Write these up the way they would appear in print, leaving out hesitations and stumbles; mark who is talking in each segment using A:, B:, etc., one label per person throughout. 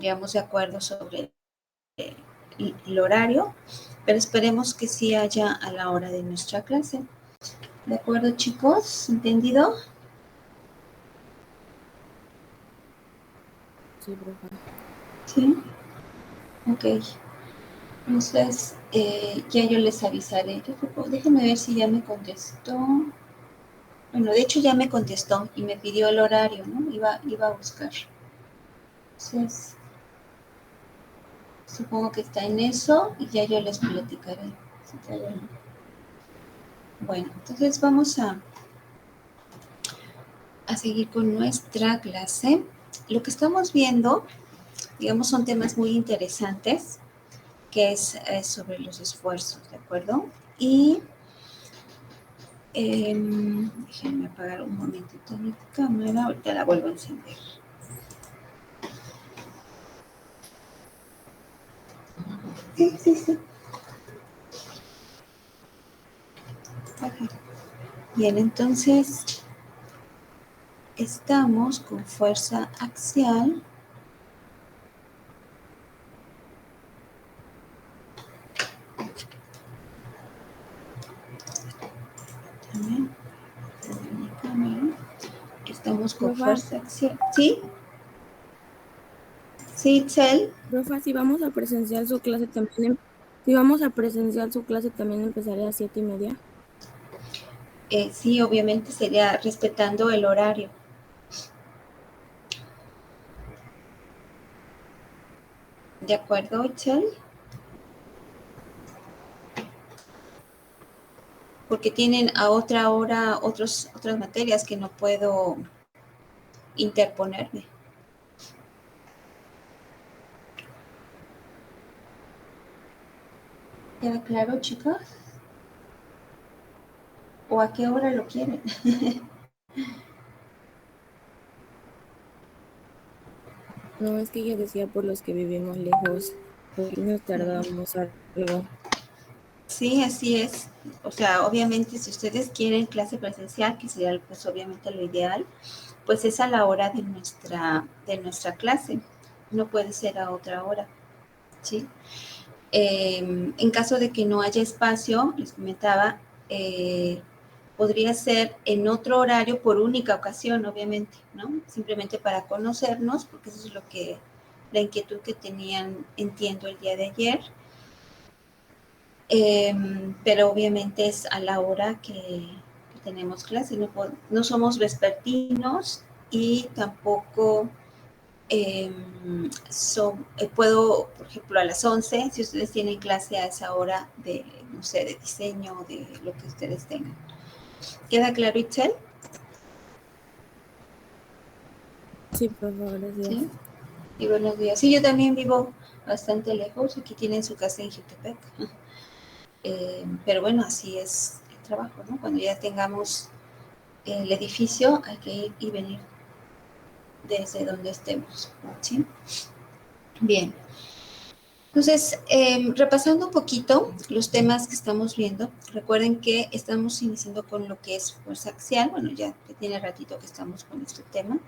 A: de acuerdo sobre el horario, pero esperemos que sí haya a la hora de nuestra clase. ¿De acuerdo, chicos? ¿Entendido?
B: Sí, profe.
A: Sí. Ok. Entonces, ya yo les avisaré. Déjenme ver si ya me contestó. Bueno, de hecho ya me contestó y me pidió el horario, ¿no? Iba a buscar. Entonces, supongo que está en eso y ya yo les platicaré. Bueno, entonces vamos a seguir con nuestra clase. Lo que estamos viendo, digamos, son temas muy interesantes, que es sobre los esfuerzos, ¿de acuerdo? Y déjenme apagar un momentito mi cámara, ahorita la vuelvo a encender. Sí. Okay. Bien, entonces estamos con fuerza axial. También, mi cámara. Estamos con
B: Profa,
A: fuerza axial. ¿Sí? ¿Sí, Itzel?
B: profa, si vamos a presenciar su clase también, si vamos a presenciar su clase también empezaría a 7:30.
A: Sí, obviamente sería respetando el horario. ¿De acuerdo, Itzel? Porque tienen a otra hora otras materias que no puedo interponerme. ¿Queda claro, chicas? ¿O a qué hora lo quieren?
B: No, es que ella decía por los que vivimos lejos, porque nos tardamos algo.
A: Sí, así es. O sea, obviamente si ustedes quieren clase presencial, que sería pues obviamente lo ideal, pues es a la hora de nuestra clase. No puede ser a otra hora, ¿sí? En caso de que no haya espacio, les comentaba, podría ser en otro horario por única ocasión, obviamente, ¿no? Simplemente para conocernos, porque eso es la inquietud que tenían, entiendo, el día de ayer. Pero obviamente es a la hora que tenemos clase, no somos vespertinos y tampoco puedo, por ejemplo, a las 11, si ustedes tienen clase a esa hora de, no sé, de diseño, de lo que ustedes tengan. ¿Queda claro, Itzel?
B: Sí, profe,
A: Sí.
B: gracias.
A: Y buenos días. Sí, yo también vivo bastante lejos, aquí tienen su casa en Jutepec. Pero bueno, así es el trabajo, ¿no? Cuando ya tengamos el edificio, hay que ir y venir desde donde estemos, ¿sí? Bien. Entonces, repasando un poquito los temas que estamos viendo, recuerden que estamos iniciando con lo que es fuerza axial, bueno, ya tiene ratito que estamos con este tema,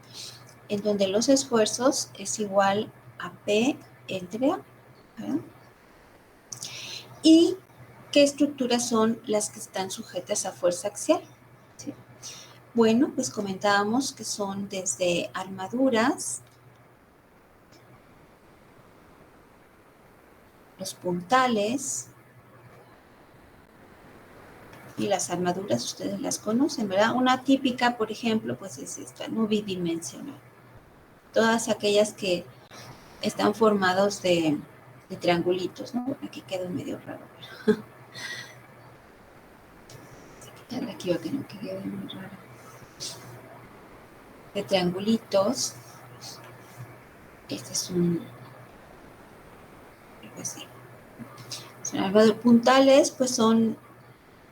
A: en donde los esfuerzos es igual a P entre A, ¿verdad? Y qué estructuras son las que están sujetas a fuerza axial, ¿sí? Bueno, pues comentábamos que son desde armaduras, los puntales, y las armaduras ustedes las conocen, ¿verdad? Una típica, por ejemplo, pues es esta, ¿no? Bidimensional. Todas aquellas que están formados de triangulitos, ¿no? Aquí quedó medio raro, pero quitarle aquí va que no quede muy raro. De triangulitos, este es un, algo así. Son puntales, pues son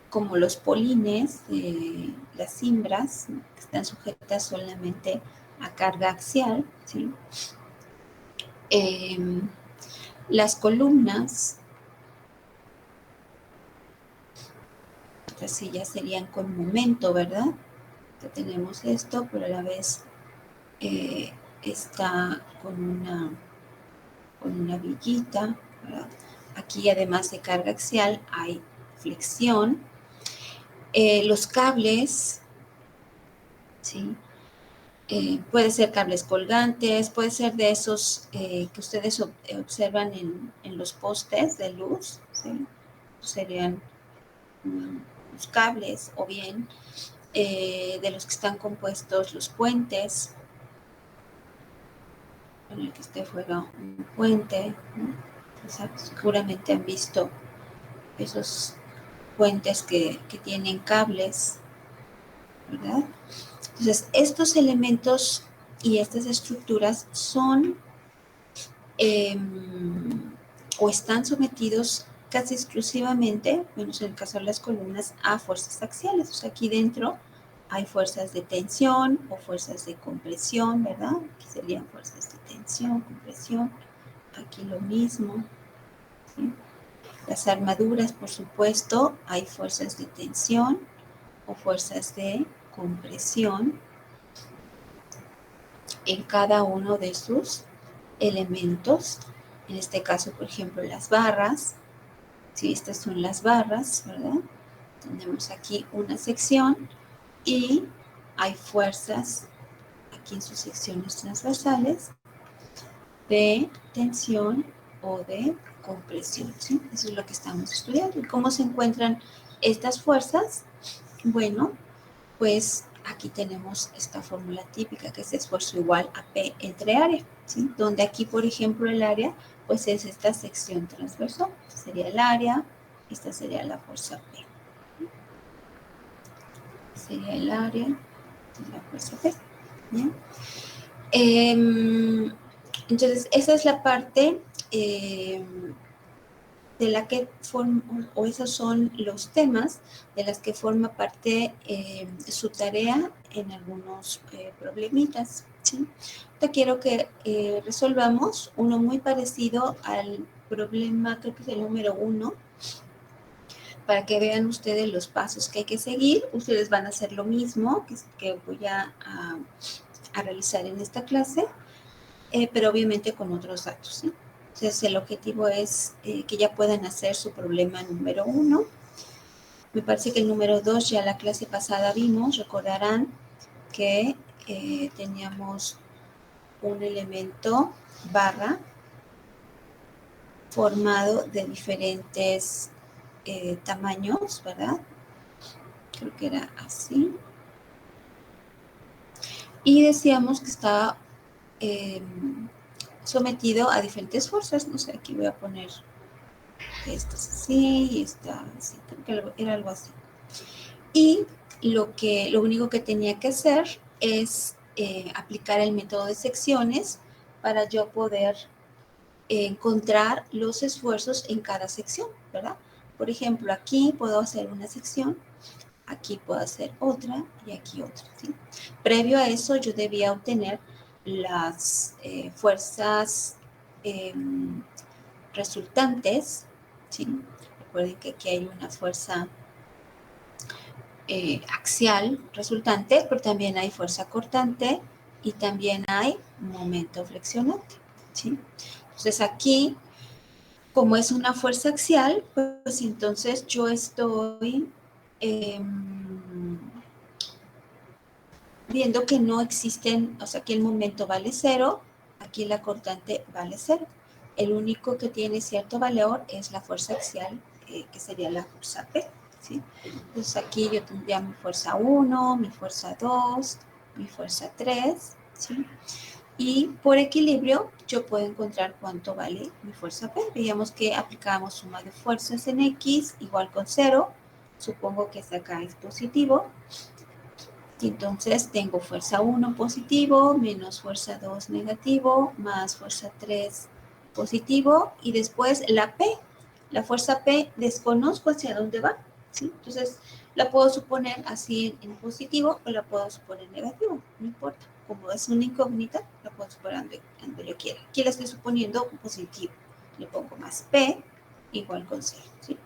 A: como los polines, las cimbras, ¿no? Que están sujetas solamente a carga axial, ¿sí? Las columnas, estas ya serían con momento, ¿verdad? Ya tenemos esto, pero a la vez está con una con una viguita, ¿verdad? Aquí, además de carga axial, hay flexión. Los cables, ¿sí? Puede ser cables colgantes, puede ser de esos que ustedes observan en los postes de luz, ¿sí? Serían los cables, o bien de los que están compuestos los puentes, en el que esté fuera un puente, ¿no? Seguramente han visto esos puentes que tienen cables, ¿verdad? Entonces, estos elementos y estas estructuras son o están sometidos casi exclusivamente, menos en el caso de las columnas, a fuerzas axiales. O sea, aquí dentro hay fuerzas de tensión o fuerzas de compresión, ¿verdad? Aquí serían fuerzas de tensión, compresión. Aquí lo mismo, ¿sí? Las armaduras, por supuesto, hay fuerzas de tensión o fuerzas de compresión en cada uno de sus elementos. En este caso, por ejemplo, las barras. Sí, estas son las barras, ¿verdad? Tenemos aquí una sección y hay fuerzas aquí en sus secciones transversales de tensión o de compresión, ¿sí? Eso es lo que estamos estudiando. ¿Y cómo se encuentran estas fuerzas? Bueno, pues aquí tenemos esta fórmula típica que es esfuerzo igual a P entre área, ¿sí? Donde aquí, por ejemplo, el área, pues es esta sección transversal. Sería el área, esta sería la fuerza P. Sería el área de la fuerza P. ¿Bien? Entonces, esa es la parte de la que forma, o esos son los temas de las que forma parte su tarea en algunos problemitas, ¿sí? Ahora quiero que resolvamos uno muy parecido al problema, creo que es el número 1, para que vean ustedes los pasos que hay que seguir. Ustedes van a hacer lo mismo que voy a realizar en esta clase, pero obviamente con otros datos, ¿sí? Entonces, el objetivo es que ya puedan hacer su problema número 1. Me parece que el número 2 ya la clase pasada vimos, recordarán que teníamos un elemento barra formado de diferentes tamaños, ¿verdad? Creo que era así. Y decíamos que estaba sometido a diferentes fuerzas. No sé, aquí voy a poner esta es así y esta así, creo que era algo así. Y lo único que tenía que hacer es aplicar el método de secciones para yo poder encontrar los esfuerzos en cada sección, ¿verdad? Por ejemplo, aquí puedo hacer una sección, aquí puedo hacer otra y aquí otra, ¿sí? Previo a eso yo debía obtener las fuerzas resultantes, ¿sí? Recuerden que aquí hay una fuerza axial resultante, pero también hay fuerza cortante y también hay momento flexionante, ¿sí? Entonces aquí, como es una fuerza axial, pues entonces yo estoy viendo que no existen, o sea, que el momento vale 0, aquí la cortante vale 0. El único que tiene cierto valor es la fuerza axial, que sería la fuerza P, ¿sí? Entonces aquí yo tendría mi fuerza 1, mi fuerza 2, mi fuerza 3, ¿sí? Y por equilibrio yo puedo encontrar cuánto vale mi fuerza P. Veíamos que aplicábamos suma de fuerzas en X igual con 0. Supongo que esta acá es positivo. Y entonces tengo fuerza 1 positivo, menos fuerza 2 negativo, más fuerza 3 positivo, y después la P. La fuerza P desconozco hacia dónde va, ¿sí? Entonces la puedo suponer así en positivo o la puedo suponer en negativo, no importa. Como es una incógnita, la puedo suponer donde yo quiera. Aquí la estoy suponiendo positivo. Le pongo más P igual con 0, ¿sí?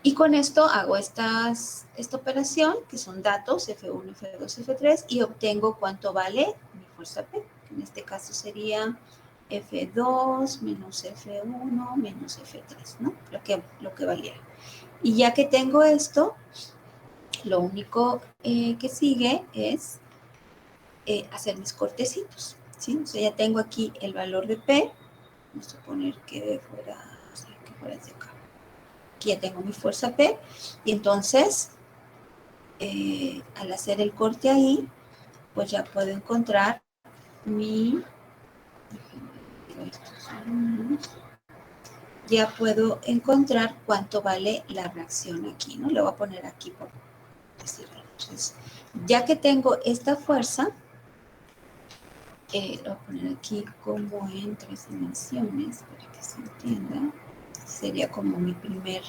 A: Y con esto hago esta operación, que son datos, F1, F2, F3, y obtengo cuánto vale mi fuerza P, que en este caso sería F2 menos F1 menos F3, ¿no? Lo que valiera. Y ya que tengo esto, lo único que sigue es hacer mis cortecitos, ¿sí? O sea, ya tengo aquí el valor de P. Vamos a suponer que fuera, o sea, que fuera hacia acá. Aquí ya tengo mi fuerza P. Y entonces, al hacer el corte ahí, pues ya puedo encontrar ya puedo encontrar cuánto vale la reacción aquí, ¿no? Le voy a poner aquí por decirlo. Entonces, ya que tengo esta fuerza, lo voy a poner aquí como en 3 dimensiones para que se entienda. Sería como mi primer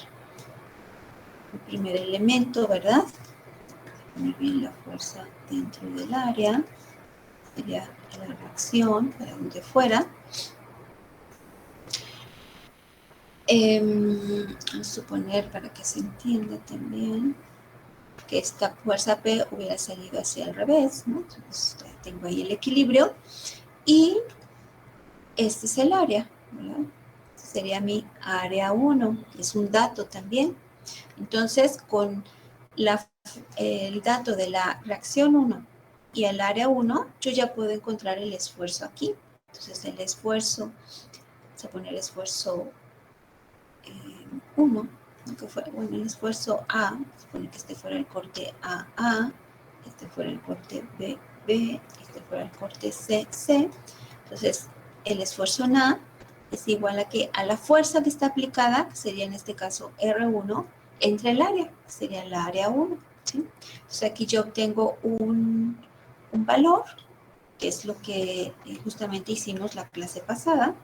A: elemento, ¿verdad? Poner bien la fuerza dentro del área. Sería la reacción para donde fuera. Vamos a suponer, para que se entienda también, que esta fuerza P hubiera salido hacia el revés, ¿no? Entonces tengo ahí el equilibrio. Y este es el área, ¿verdad? Este sería mi área 1, que es un dato también. Entonces, con el dato de la reacción 1 y el área 1, yo ya puedo encontrar el esfuerzo aquí. Entonces, el esfuerzo, vamos a poner esfuerzo 1, que fue, bueno, el esfuerzo A, supone que este fuera el corte AA, este fuera el corte BB, este fuera el corte CC. Entonces, el esfuerzo en A es igual a la fuerza que está aplicada, que sería en este caso R1, entre el área, que sería la área 1. ¿Sí? Entonces, aquí yo obtengo un valor, que es lo que justamente hicimos la clase pasada.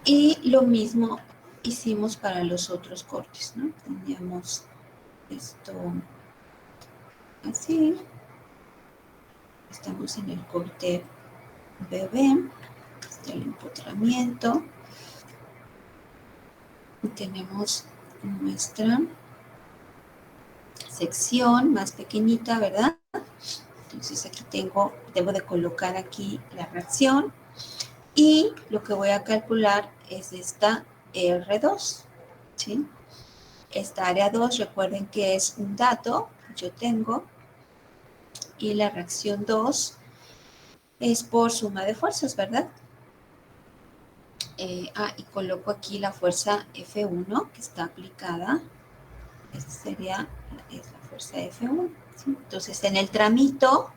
A: Y lo mismo hicimos para los otros cortes, ¿no? Teníamos esto así. Estamos en el corte BB, está el empotramiento. Y tenemos nuestra sección más pequeñita, ¿verdad? Entonces aquí debo de colocar aquí la reacción. Y lo que voy a calcular es esta R2, ¿sí? Esta área 2, recuerden que es un dato que yo tengo, y la reacción 2 es por suma de fuerzas, ¿verdad? Y coloco aquí la fuerza F1 que está aplicada. Esta sería la fuerza F1, ¿sí? Entonces, en el tramito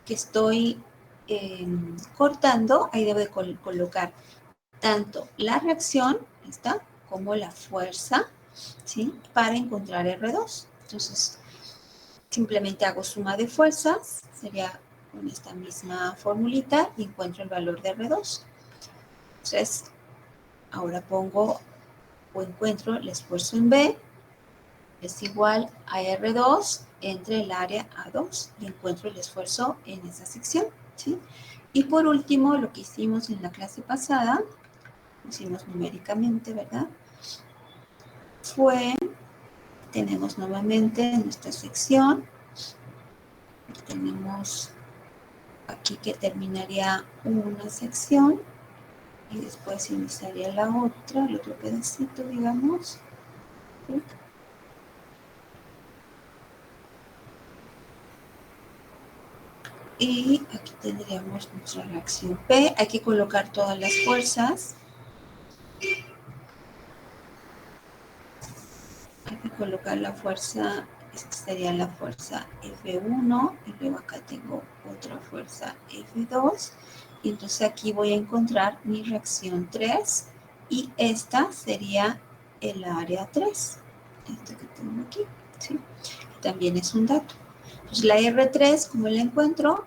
A: que estoy cortando, ahí debo de colocar tanto la reacción, esta, como la fuerza, ¿sí? Para encontrar R2. Entonces, simplemente hago suma de fuerzas, sería con esta misma formulita, y encuentro el valor de R2. Entonces, ahora pongo o encuentro el esfuerzo en B, es igual a R2 entre el área A2, y encuentro el esfuerzo en esa sección, ¿sí? Y por último, lo que hicimos en la clase pasada, hicimos numéricamente, ¿verdad? Tenemos nuevamente nuestra sección, tenemos aquí que terminaría una sección, y después iniciaría la otra, el otro pedacito, digamos, ¿sí? Y aquí tendríamos nuestra reacción P. Hay que colocar todas las fuerzas. Hay que colocar la fuerza, esta sería la fuerza F1, y luego acá tengo otra fuerza F2. Y entonces aquí voy a encontrar mi reacción 3, y esta sería el área 3. Esta que tengo aquí, ¿sí? También es un dato. Entonces la R3, ¿cómo la encuentro?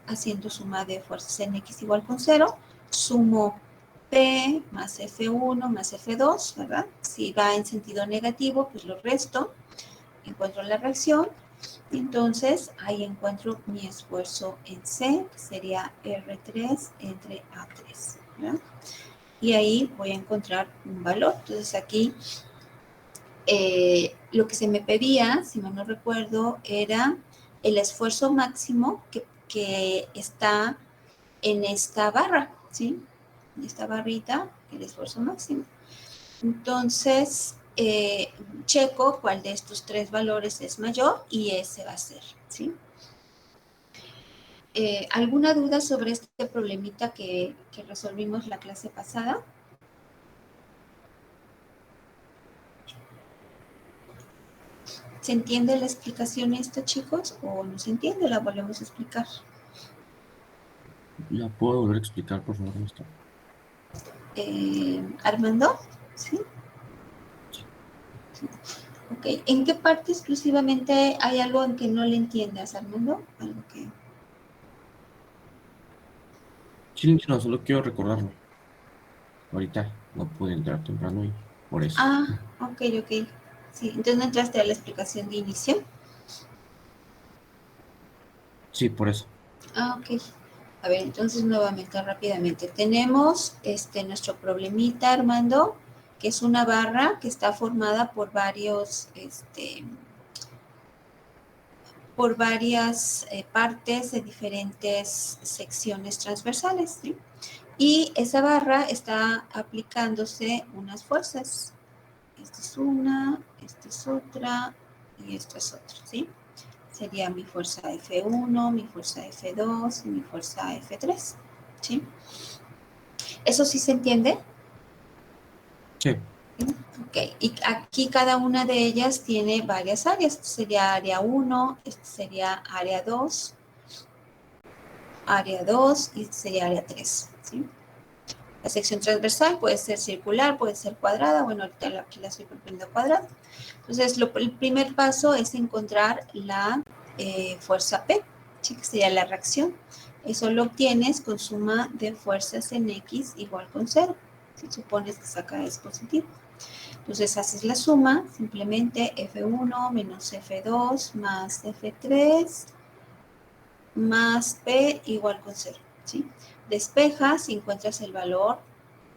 A: Haciendo suma de fuerzas en X igual con 0, sumo P más F1 más F2, ¿verdad? Si va en sentido negativo, pues lo resto, encuentro la reacción, y entonces ahí encuentro mi esfuerzo en C, que sería R3 entre A3, ¿verdad? Y ahí voy a encontrar un valor. Entonces aquí lo que se me pedía, si mal no recuerdo, era el esfuerzo máximo que está en esta barra, ¿sí? En esta barrita, el esfuerzo máximo. Entonces, checo cuál de estos tres valores es mayor y ese va a ser, ¿sí? ¿Alguna duda sobre este problemita que resolvimos la clase pasada? ¿Se entiende la explicación esta, chicos? ¿O no se entiende? La volvemos a explicar.
C: ¿La puedo volver a explicar, por favor, maestra?
A: ¿Armando? ¿Sí? Ok. ¿En qué parte exclusivamente hay algo en que no le entiendas, Armando? Algo que...
C: Sí, no, solo quiero recordarlo. Ahorita no pude entrar temprano y por eso.
A: Ah, ok. Sí, entonces no entraste a la explicación de inicio.
C: Sí, por eso.
A: Ah, ok. A ver, entonces nuevamente, rápidamente. Tenemos nuestro problemita, Armando, que es una barra que está formada por varias partes de diferentes secciones transversales, ¿sí? Y esa barra está aplicándose unas fuerzas. Esta es una, esta es otra y esta es otra, ¿sí? Sería mi fuerza F1, mi fuerza F2 y mi fuerza F3, ¿sí? ¿Eso sí se entiende?
C: Sí.
A: Ok, y aquí cada una de ellas tiene varias áreas. Esto sería área 1, este sería área 2 y este sería área 3, ¿sí? La sección transversal puede ser circular, puede ser cuadrada. Bueno, ahorita aquí la estoy proponiendo cuadrada. Entonces, el primer paso es encontrar la fuerza P, ¿sí? Que sería la reacción. Eso lo obtienes con suma de fuerzas en X igual con 0. Si supones que saca es positivo. Entonces, haces la suma, simplemente F1 menos F2 más F3 más P igual con 0, ¿sí? Despejas y encuentras el valor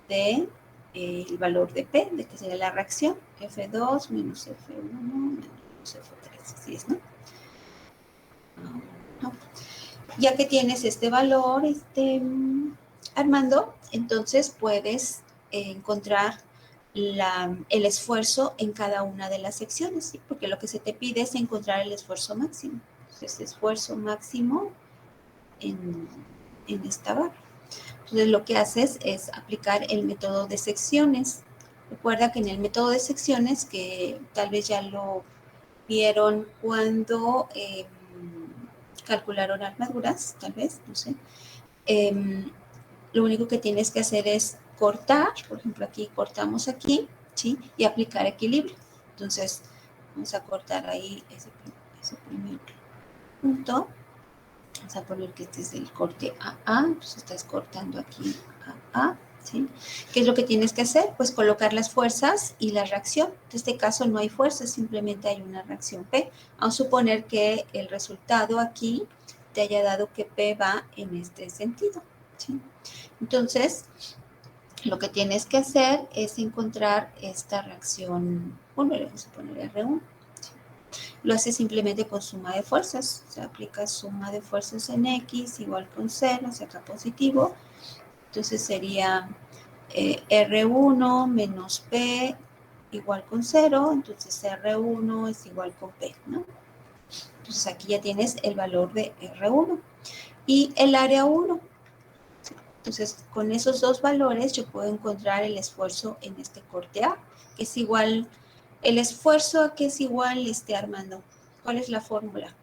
A: de P, de que sería la reacción, F2 menos F1 menos F3, así es, ¿no? No. Ya que tienes este valor, Armando, entonces puedes encontrar el esfuerzo en cada una de las secciones, ¿sí? Porque lo que se te pide es encontrar el esfuerzo máximo. Entonces, esfuerzo máximo en esta barra. Entonces, lo que haces es aplicar el método de secciones. Recuerda que en el método de secciones, que tal vez ya lo vieron cuando calcularon armaduras, tal vez, no sé. Lo único que tienes que hacer es cortar, por ejemplo, aquí cortamos aquí, ¿sí? Y aplicar equilibrio. Entonces, vamos a cortar ahí ese primer punto. Vamos a poner que este es el corte AA, entonces estás cortando aquí AA, ¿sí? ¿Qué es lo que tienes que hacer? Pues colocar las fuerzas y la reacción. En este caso no hay fuerza, simplemente hay una reacción P. Vamos a suponer que el resultado aquí te haya dado que P va en este sentido, ¿sí? Entonces, lo que tienes que hacer es encontrar esta reacción, bueno, le vamos a poner R1. Lo hace simplemente con suma de fuerzas. Se aplica suma de fuerzas en X igual con 0, saca positivo. Entonces sería R1 menos P igual con 0. Entonces R1 es igual con P, ¿no? Entonces aquí ya tienes el valor de R1 y el área 1. Entonces con esos dos valores yo puedo encontrar el esfuerzo en este corte A, que es igual, el esfuerzo a que es igual, Armando. ¿Cuál es la fórmula?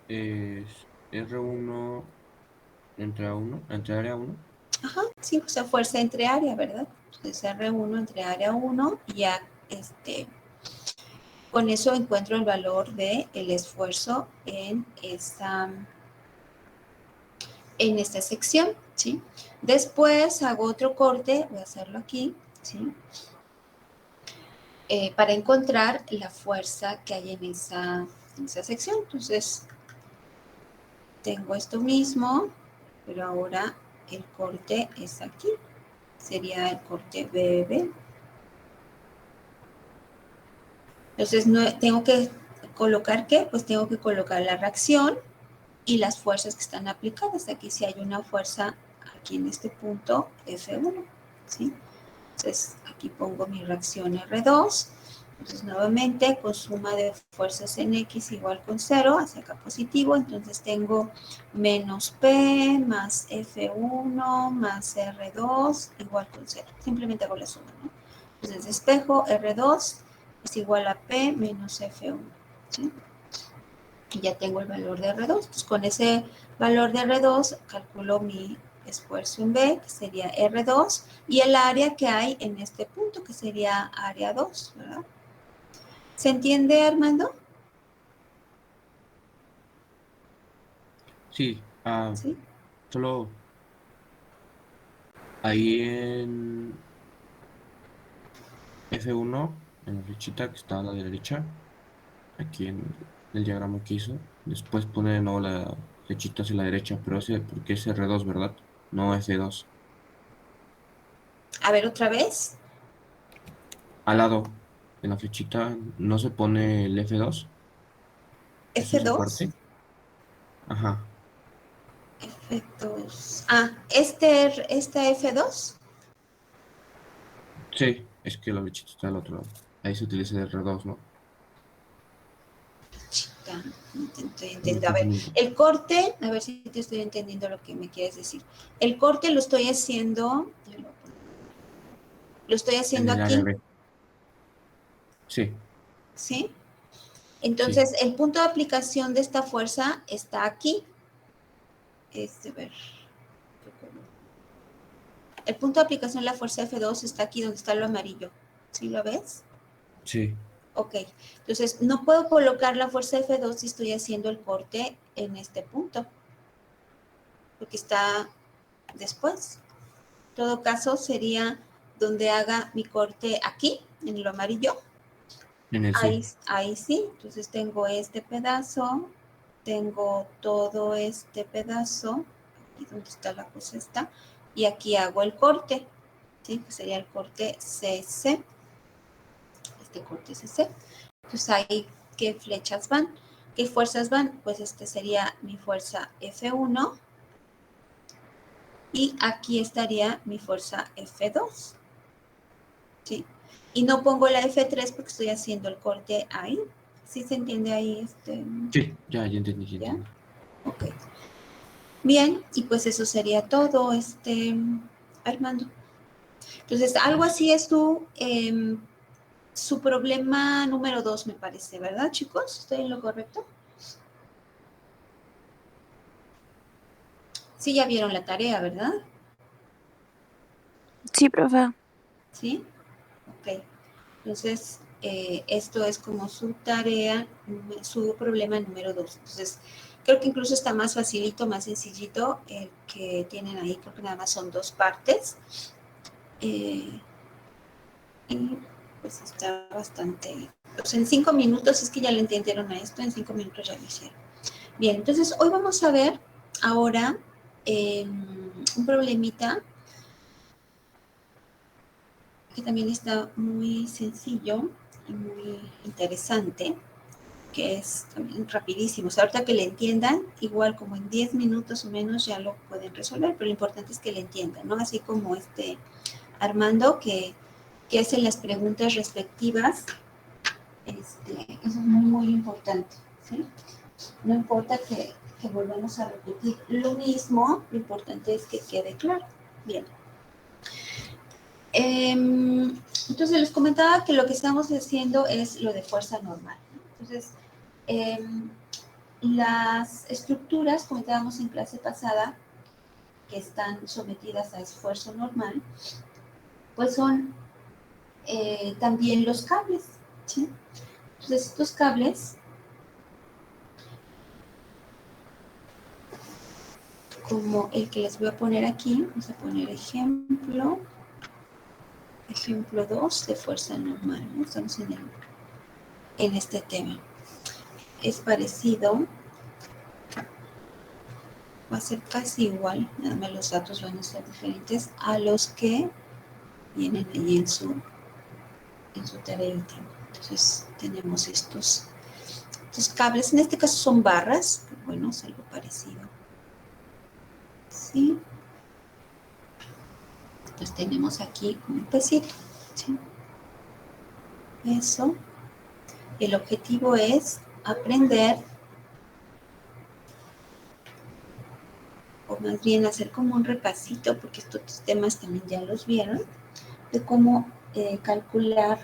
C: Es R1 entre A1, entre área 1.
A: Ajá, sí, o sea, fuerza entre área, ¿verdad? Entonces R1 entre área 1 y ya con eso encuentro el valor de el esfuerzo en esta sección, ¿sí? Después hago otro corte, voy a hacerlo aquí, ¿sí? Para encontrar la fuerza que hay en esa sección. Entonces, tengo esto mismo, pero ahora el corte es aquí. Sería el corte BB. Entonces, no, tengo que colocar, ¿qué? Pues tengo que colocar la reacción y las fuerzas que están aplicadas. Aquí sí hay una fuerza, aquí en este punto, F1, ¿sí? Entonces, aquí pongo mi reacción R2. Entonces, nuevamente, con suma de fuerzas en X igual con 0, hacia acá positivo. Entonces, tengo menos P más F1 más R2 igual con 0. Simplemente hago la suma, ¿no? Entonces, despejo R2 es igual a P menos F1, ¿sí? Y ya tengo el valor de R2. Entonces, con ese valor de R2, calculo mi esfuerzo en B, que sería R2, y el área que hay en este punto, que sería área 2, ¿verdad? ¿Se entiende, Armando?
C: Sí,
A: Sí.
C: solo ahí en F1, en la flechita que está a la derecha, aquí en el diagrama que hizo, después pone de nuevo la flechita hacia la derecha, pero ese, porque es R2, ¿verdad? No F2.
A: A ver, otra vez.
C: Al lado, en la flechita, no se pone el F2, eso es
A: F2.
C: aparte. Ajá,
A: F2. Ah, esta F2.
C: sí, es que la flechita está al otro lado. Ahí se utiliza el R2, ¿no?
A: Chica,
C: Me
A: intento. A ver,
C: confundí un poco.
A: el corte, a ver si te estoy entendiendo lo que me quieres decir. El corte lo estoy haciendo,
C: En el área
A: aquí,
C: B. Sí,
A: ¿sí?
C: sí,
A: Entonces, el punto de aplicación de esta fuerza está aquí. A ver, el punto de aplicación de la fuerza F2 está aquí donde está lo amarillo. ¿Sí lo ves?
C: sí.
A: Ok. Entonces, no puedo colocar la fuerza F2 si estoy haciendo el corte en este punto, porque está después. En todo caso, sería donde haga mi corte aquí, en lo amarillo.
C: En el
A: Ahí,
C: sí.
A: ahí sí. Entonces, tengo este pedazo, tengo todo este pedazo, aquí donde está la cosa esta, y aquí hago el corte, ¿sí? Que sería el corte CC, este corte CC. Entonces, ahí, ¿qué flechas van? ¿Qué fuerzas van? Pues este sería mi fuerza F1 y aquí estaría mi fuerza F2, ¿sí? Y no pongo la F3 porque estoy haciendo el corte ahí. ¿Sí se entiende ahí?
C: Sí, ya entendí, ya
A: ¿Ya?
C: entendí.
A: Ok. Bien, y pues eso sería todo, Armando. Entonces, algo
C: Listo.
A: así es su problema número 2, me parece, ¿verdad, chicos? ¿Estoy en lo correcto? Sí, ya vieron la tarea, ¿verdad?
B: Sí, profe.
A: Sí. Ok. Entonces, esto es como su tarea, su problema número 2. Entonces, creo que incluso está más facilito, más sencillito el que tienen ahí, creo que nada más son 2 partes. Y pues está bastante... Pues en 5 minutos, es que ya le entendieron a esto, en 5 minutos ya lo hicieron. Bien, entonces hoy vamos a ver ahora un problemita que también está muy sencillo y muy interesante, que es también rapidísimo. O sea, ahorita que le entiendan, igual como en 10 minutos o menos ya lo pueden resolver, pero lo importante es que le entiendan, ¿no? Así como Armando, que hace las preguntas respectivas, eso es muy, muy importante, ¿sí? No importa que volvamos a repetir lo mismo, lo importante es que quede claro. Bien. Entonces les comentaba que lo que estamos haciendo es lo de fuerza normal, ¿no? Entonces, las estructuras, comentábamos en clase pasada, que están sometidas a esfuerzo normal, pues son también los cables, ¿sí? Entonces, estos cables, como el que les voy a poner aquí, vamos a poner ejemplo 2 de fuerza normal, ¿no? Estamos en este tema. Es parecido, va a ser casi igual, nada más los datos van a ser diferentes a los que vienen ahí en su tareita. Entonces, tenemos estos cables. En este caso son barras, pero bueno, es algo parecido. ¿Sí? Entonces tenemos aquí un pesito. ¿Sí? Eso. El objetivo es aprender, o más bien hacer como un repasito, porque estos temas también ya los vieron, de cómo calcular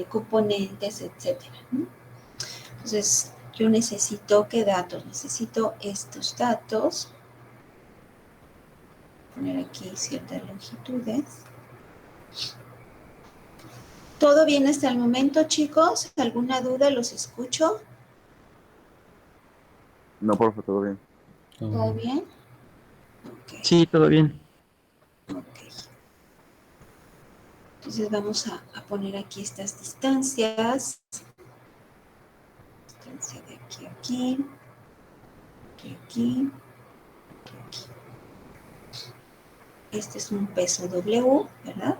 A: componentes, etcétera, ¿no? Entonces, yo necesito, ¿qué datos? Necesito estos datos. Poner aquí ciertas longitudes. ¿Todo bien hasta el momento, chicos? ¿Alguna duda? ¿Los escucho?
D: No, profe, todo bien.
A: ¿Todo bien? Ok.
E: Sí, todo bien.
A: Ok. Entonces vamos a poner aquí estas distancias. Distancia de aquí a aquí. De aquí. De aquí. Este es un peso W, ¿verdad?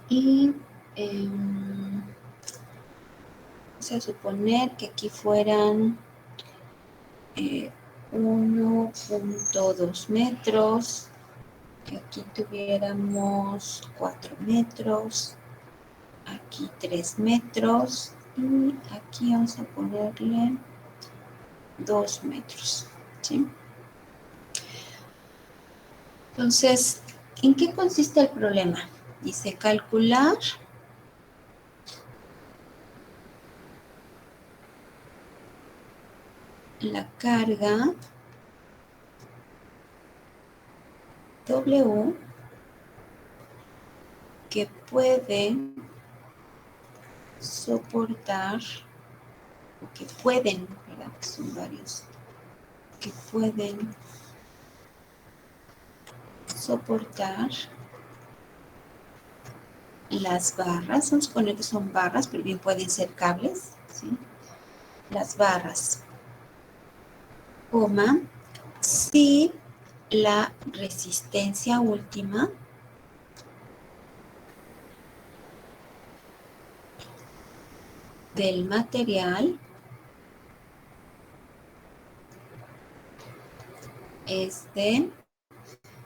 A: Y vamos a suponer que aquí fueran 1.2 metros, que aquí tuviéramos 4 metros, aquí 3 metros y aquí vamos a ponerle 2 metros, ¿sí? Entonces, ¿en qué consiste el problema? Dice calcular la carga W que puede soportar, o que pueden, ¿verdad? Son varios, que pueden soportar las barras. Vamos a suponer que son barras, pero bien pueden ser cables, ¿sí? Las barras, coma, si la resistencia última del material es de,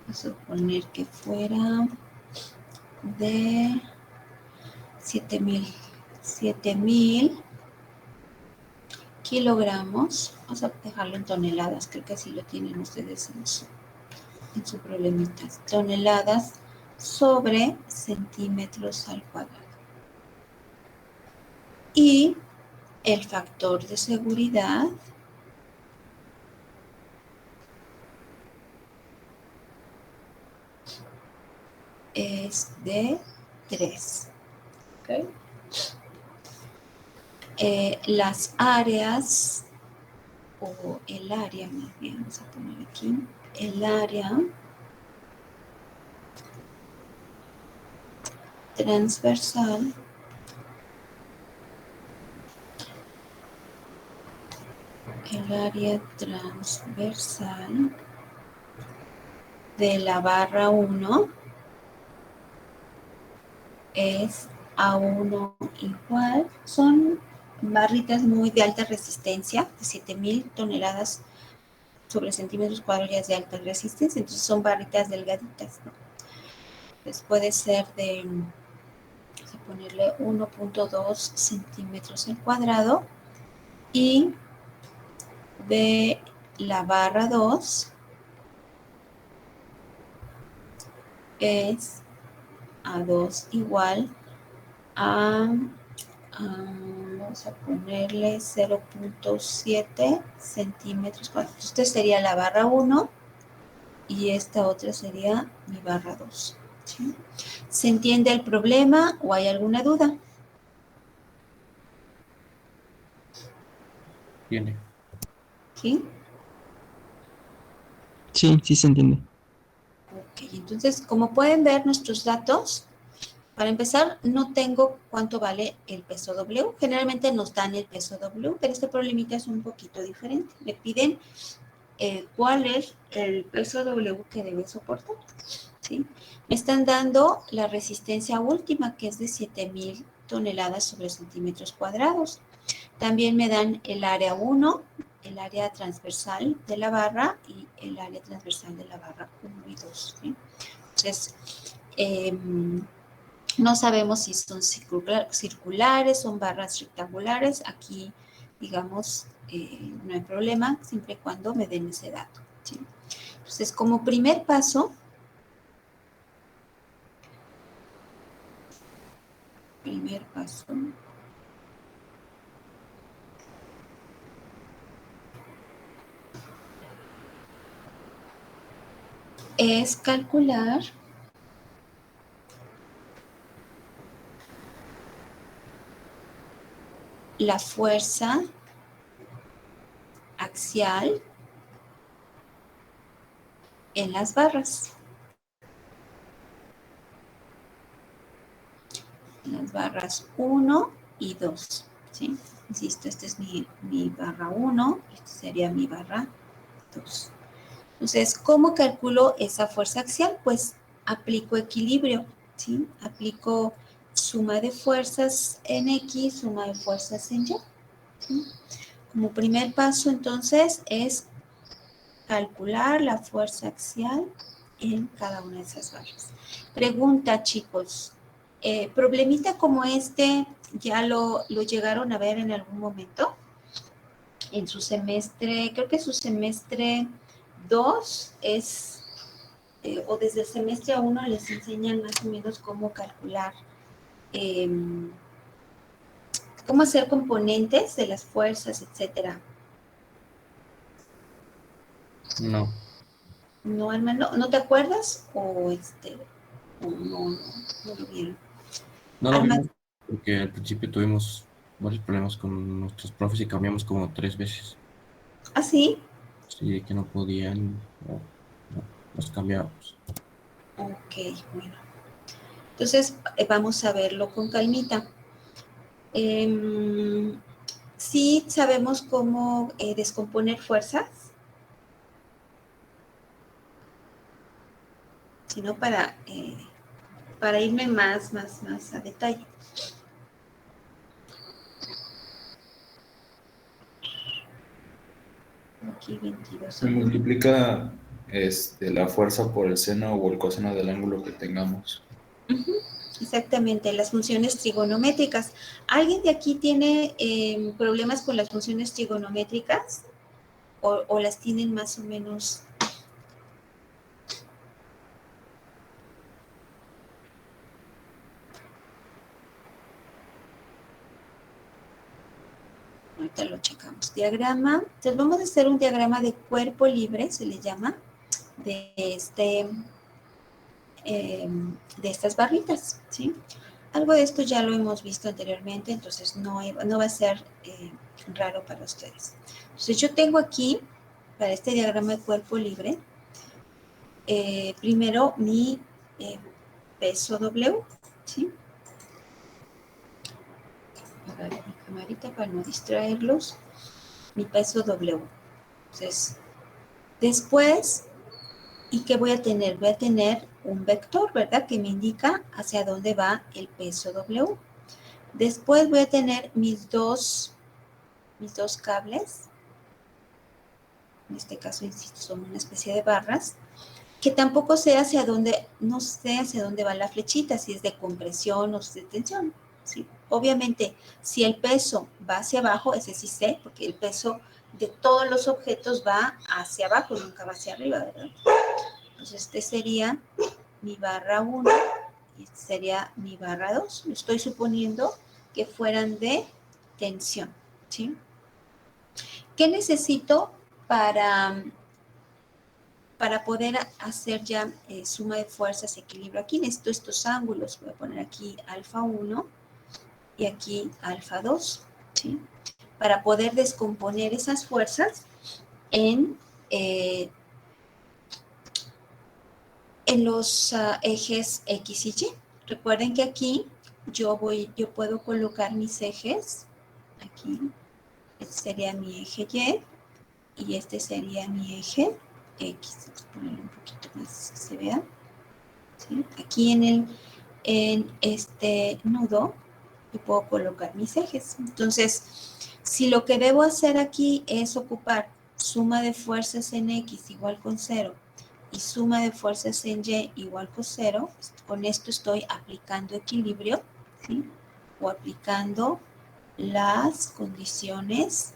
A: vamos a suponer que fuera de 7,000 kilogramos. Vamos a dejarlo en toneladas, creo que así lo tienen ustedes en su problemita. Toneladas sobre centímetros al cuadrado. Y el factor de seguridad es de 3. ¿Okay? Las áreas, o el área, más bien, vamos a poner aquí, el área transversal de la barra 1 es A1 igual, son barritas muy de alta resistencia, de 7,000 toneladas sobre centímetros cuadrados de alta resistencia, entonces son barritas delgaditas, ¿no? Pues puede ser de, vamos a ponerle 1.2 centímetros al cuadrado, y de la barra 2 es A2 igual a, vamos a ponerle 0.7 centímetros cuadrados. Esta sería la barra 1 y esta otra sería mi barra 2. ¿Sí? ¿Se entiende el problema o hay alguna duda?
C: Tiene.
A: ¿Sí?
E: Sí, sí se entiende.
A: Ok, entonces, como pueden ver nuestros datos, para empezar, no tengo cuánto vale el peso W. Generalmente nos dan el peso W, pero este problemita es un poquito diferente. Me piden cuál es el peso W que debe soportar, ¿sí? Me están dando la resistencia última, que es de 7,000 toneladas sobre centímetros cuadrados. También me dan el área 1, el área transversal de la barra y el área transversal de la barra 1 y 2, ¿sí? Entonces, no sabemos si son circulares, son barras rectangulares. Aquí, digamos, no hay problema, siempre y cuando me den ese dato, ¿sí? Entonces, como primer paso, es calcular la fuerza axial en las barras. Las barras 1 y 2, ¿sí? Insisto, esta es mi barra 1, esta sería mi barra 2. Entonces, ¿cómo calculo esa fuerza axial? Pues aplico equilibrio, ¿sí? Aplico suma de fuerzas en X, suma de fuerzas en Y, ¿sí? Como primer paso, entonces, es calcular la fuerza axial en cada una de esas barras. Pregunta, chicos, problemita como este, ¿ya lo llegaron a ver en algún momento? En su semestre, creo que su semestre 2 es, o desde el semestre 1 les enseñan más o menos cómo calcular, cómo hacer componentes de las fuerzas, etcétera.
C: No,
A: ¿No, hermano? ¿No te acuerdas? O no lo vieron.
C: no lo
A: Arma,
C: vimos porque al principio tuvimos varios problemas con nuestros profes y cambiamos como 3 veces.
A: ¿ah, sí?
C: Sí, de que no podían o no, nos cambiábamos.
A: Ok, bueno. Entonces, vamos a verlo con calmita. Sí sabemos cómo descomponer fuerzas, sino para irme más a detalle. Aquí 22.
D: Se multiplica la fuerza por el seno o el coseno del ángulo que tengamos.
A: Ujú, exactamente, las funciones trigonométricas. ¿Alguien de aquí tiene problemas con las funciones trigonométricas? ¿O las tienen más o menos? Ahorita lo checamos. Diagrama. Entonces vamos a hacer un diagrama de cuerpo libre, se le llama, de de estas barritas, ¿sí? Algo de esto ya lo hemos visto anteriormente, entonces no va a ser raro para ustedes. Entonces yo tengo aquí, para este diagrama de cuerpo libre, primero mi peso W, ¿sí? Agarro mi camarita para no distraerlos. Mi peso W. Entonces, después, ¿y qué voy a tener? Voy a tener un vector, ¿verdad? Que me indica hacia dónde va el peso W. Después voy a tener mis dos cables. En este caso, insisto, son una especie de barras, que tampoco sé hacia dónde, no sé hacia dónde va la flechita, si es de compresión o si es de tensión, ¿sí? Obviamente, si el peso va hacia abajo, ese sí sé, porque el peso de todos los objetos va hacia abajo, nunca va hacia arriba, ¿verdad? Entonces, este sería mi barra 1 y este sería mi barra 2. Estoy suponiendo que fueran de tensión, ¿sí? ¿Qué necesito para poder hacer ya suma de fuerzas, equilibrio? Aquí necesito estos ángulos. Voy a poner aquí alfa 1 y aquí alfa 2, ¿sí? Para poder descomponer esas fuerzas en los ejes X y Y. Recuerden que aquí yo puedo colocar mis ejes. Aquí este sería mi eje Y y este sería mi eje X. Vamos a ponerlo un poquito más que se vea. ¿Sí? Aquí en este nudo yo puedo colocar mis ejes. Entonces, si lo que debo hacer aquí es ocupar suma de fuerzas en X igual con 0 y suma de fuerzas en Y igual con 0, con esto estoy aplicando equilibrio, ¿sí? O aplicando las condiciones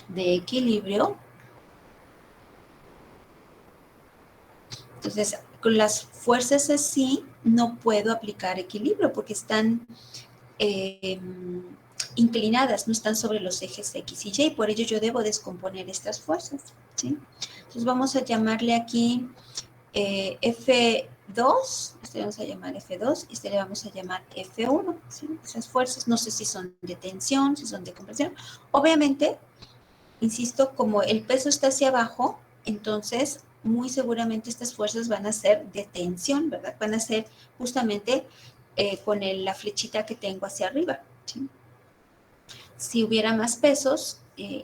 A: de equilibrio. Entonces, con las fuerzas así no puedo aplicar equilibrio porque están inclinadas, no están sobre los ejes X y Y, por ello yo debo descomponer estas fuerzas, ¿sí? Entonces vamos a llamarle aquí F2, este le vamos a llamar F2 y este le vamos a llamar F1, ¿sí? Esas fuerzas, no sé si son de tensión, si son de compresión. Obviamente, insisto, como el peso está hacia abajo, entonces muy seguramente estas fuerzas van a ser de tensión, ¿verdad? Van a ser justamente con la flechita que tengo hacia arriba, ¿sí? Si hubiera más pesos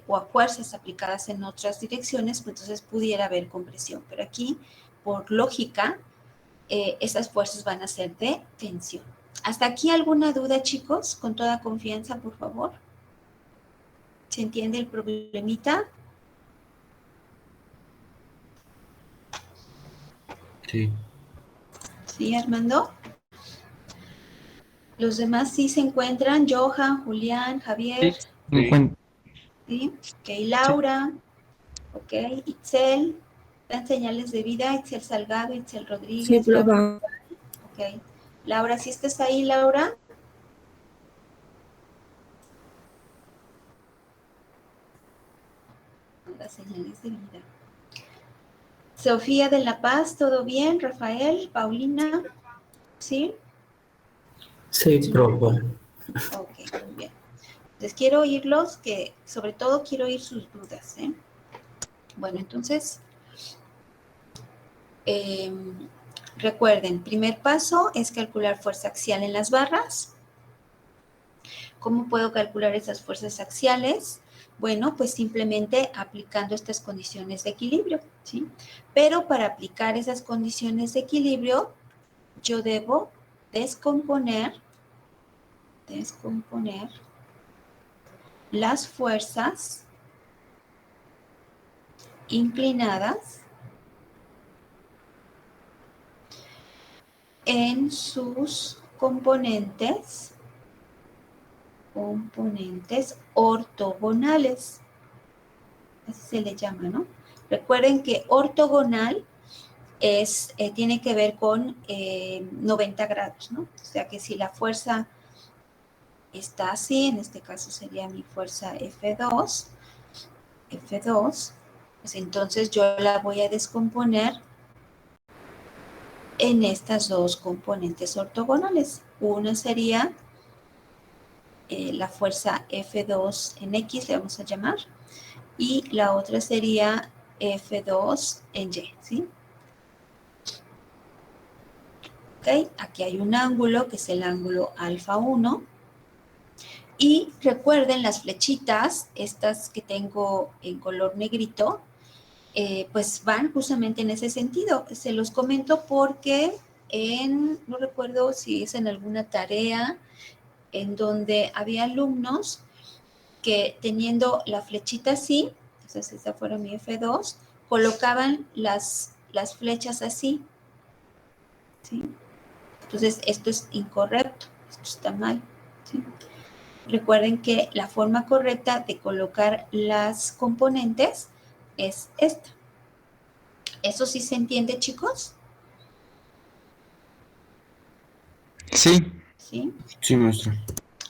A: o a fuerzas aplicadas en otras direcciones, pues entonces pudiera haber compresión. Pero aquí, por lógica, estas fuerzas van a ser de tensión. ¿Hasta aquí alguna duda, chicos? Con toda confianza, por favor. ¿Se entiende el problemita?
C: Sí.
A: ¿Sí, Armando? Los demás sí se encuentran. Johan, Julián, Javier.
E: Sí. Encuent-
A: ¿Sí? Ok,
E: sí.
A: Laura. Ok, Itzel. Dan señales de vida. Itzel Salgado, Itzel
B: Sí,
A: Rodríguez, Laura.
B: profa.
A: Ok. Laura, ¿sí estás ahí, Laura? Las señales de vida. Sofía de la Paz, ¿todo bien? Rafael, Paulina, ¿sí?
F: Sí, profe.
A: Ok, muy bien. Les quiero oírlos, que sobre todo quiero oír sus dudas, ¿eh? Bueno, entonces, recuerden, primer paso es calcular fuerza axial en las barras. ¿Cómo puedo calcular esas fuerzas axiales? Bueno, pues simplemente aplicando estas condiciones de equilibrio, ¿sí? Pero para aplicar esas condiciones de equilibrio, yo debo descomponer las fuerzas inclinadas en sus componentes ortogonales. Así se le llama, ¿no? Recuerden que ortogonal tiene que ver con 90 grados, ¿no? O sea que si la fuerza está así, en este caso sería mi fuerza F2, pues entonces yo la voy a descomponer en estas dos componentes ortogonales. Una sería la fuerza F2 en X, le vamos a llamar, y la otra sería F2 en Y, ¿sí? Ok, aquí hay un ángulo que es el ángulo alfa 1. Y recuerden las flechitas, estas que tengo en color negrito, pues van justamente en ese sentido. Se los comento porque no recuerdo si es en alguna tarea en donde había alumnos que teniendo la flechita así, entonces esta fuera mi F2, colocaban las flechas así, ¿sí? Entonces esto es incorrecto, esto está mal, ¿sí? Recuerden que la forma correcta de colocar las componentes es esta. ¿Eso sí se entiende, chicos?
E: Sí.
A: ¿Sí?
C: Sí, maestra.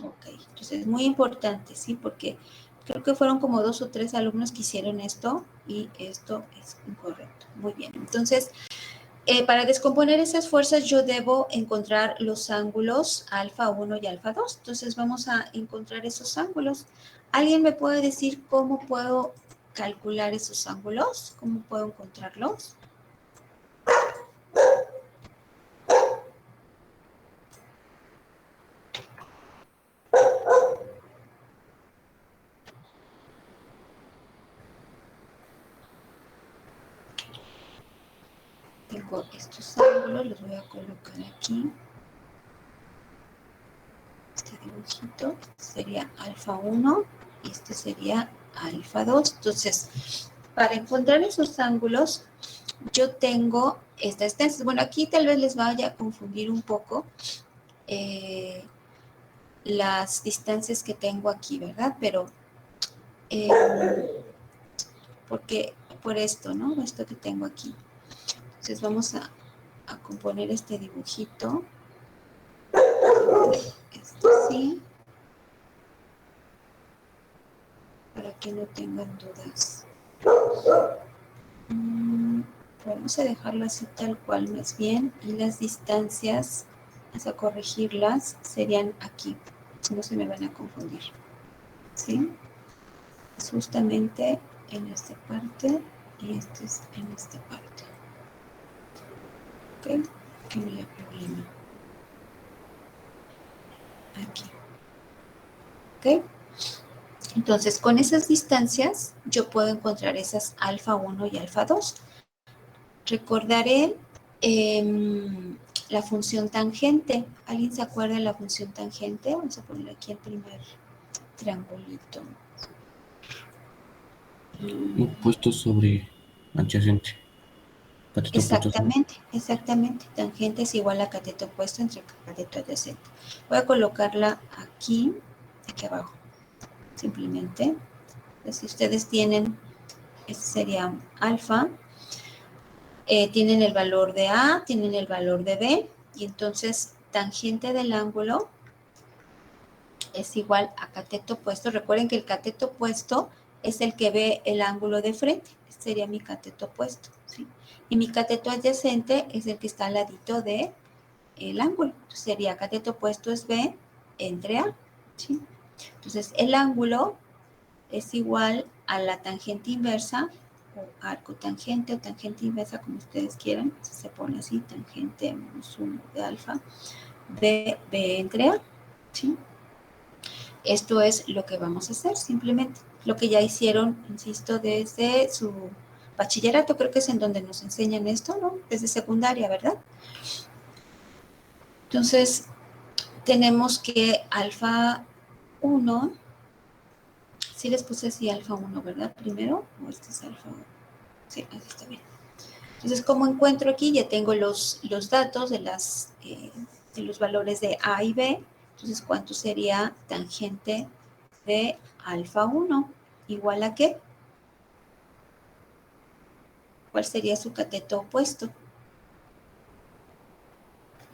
A: Ok, entonces es muy importante, ¿sí? Porque creo que fueron como 2 o 3 alumnos que hicieron esto y esto es incorrecto. Muy bien, entonces para descomponer esas fuerzas yo debo encontrar los ángulos alfa 1 y alfa 2. Entonces vamos a encontrar esos ángulos. ¿Alguien me puede decir cómo puedo calcular esos ángulos? ¿Cómo puedo encontrarlos? tengo estos ángulos, los voy a colocar aquí. Este dibujito sería alfa 1 y este sería alfa 2. Entonces, para encontrar esos ángulos, yo tengo esta distancia. Bueno, aquí tal vez les vaya a confundir un poco las distancias que tengo aquí, ¿verdad? Pero, porque por esto, ¿no? Esto que tengo aquí. Entonces, vamos a componer este dibujito. Esto sí. Para que no tengan dudas. Vamos a dejarlo así tal cual más bien. Y las distancias, vamos a corregirlas, serían aquí. No se me van a confundir. ¿Sí? Es justamente en esta parte y este es en esta parte. ¿Ok? Que no haya problema. Aquí. ¿Ok? Entonces, con esas distancias, yo puedo encontrar esas alfa 1 y alfa 2. Recordaré la función tangente. ¿Alguien se acuerda de la función tangente? Vamos a poner aquí el primer triangulito.
C: Puesto sobre adyacente. Cateto opuesto, ¿sí?
A: Exactamente. Tangente es igual a cateto opuesto entre cateto adyacente. Voy a colocarla aquí abajo. Simplemente. Entonces, si ustedes tienen, este sería alfa, tienen el valor de A, tienen el valor de B, y entonces tangente del ángulo es igual a cateto opuesto. Recuerden que el cateto opuesto es el que ve el ángulo de frente. Este sería mi cateto opuesto, ¿sí? Y mi cateto adyacente es el que está al ladito de el ángulo. Entonces, sería cateto opuesto es B entre A, ¿sí? Entonces, el ángulo es igual a la tangente inversa, o arco tangente o tangente inversa, como ustedes quieran. Se pone así, tangente menos 1 de alfa, de B entre A, ¿sí? Esto es lo que vamos a hacer, simplemente. Lo que ya hicieron, insisto, desde su bachillerato, creo que es en donde nos enseñan esto, ¿no? Desde secundaria, ¿verdad? Entonces, tenemos que alfa 1, sí les puse así alfa 1, ¿verdad? Primero, o este es alfa 1. Sí, así está bien. Entonces, como encuentro aquí, ya tengo los datos de los valores de A y B. Entonces, ¿cuánto sería tangente de alfa 1? ¿Igual a qué? ¿Cuál sería su cateto opuesto?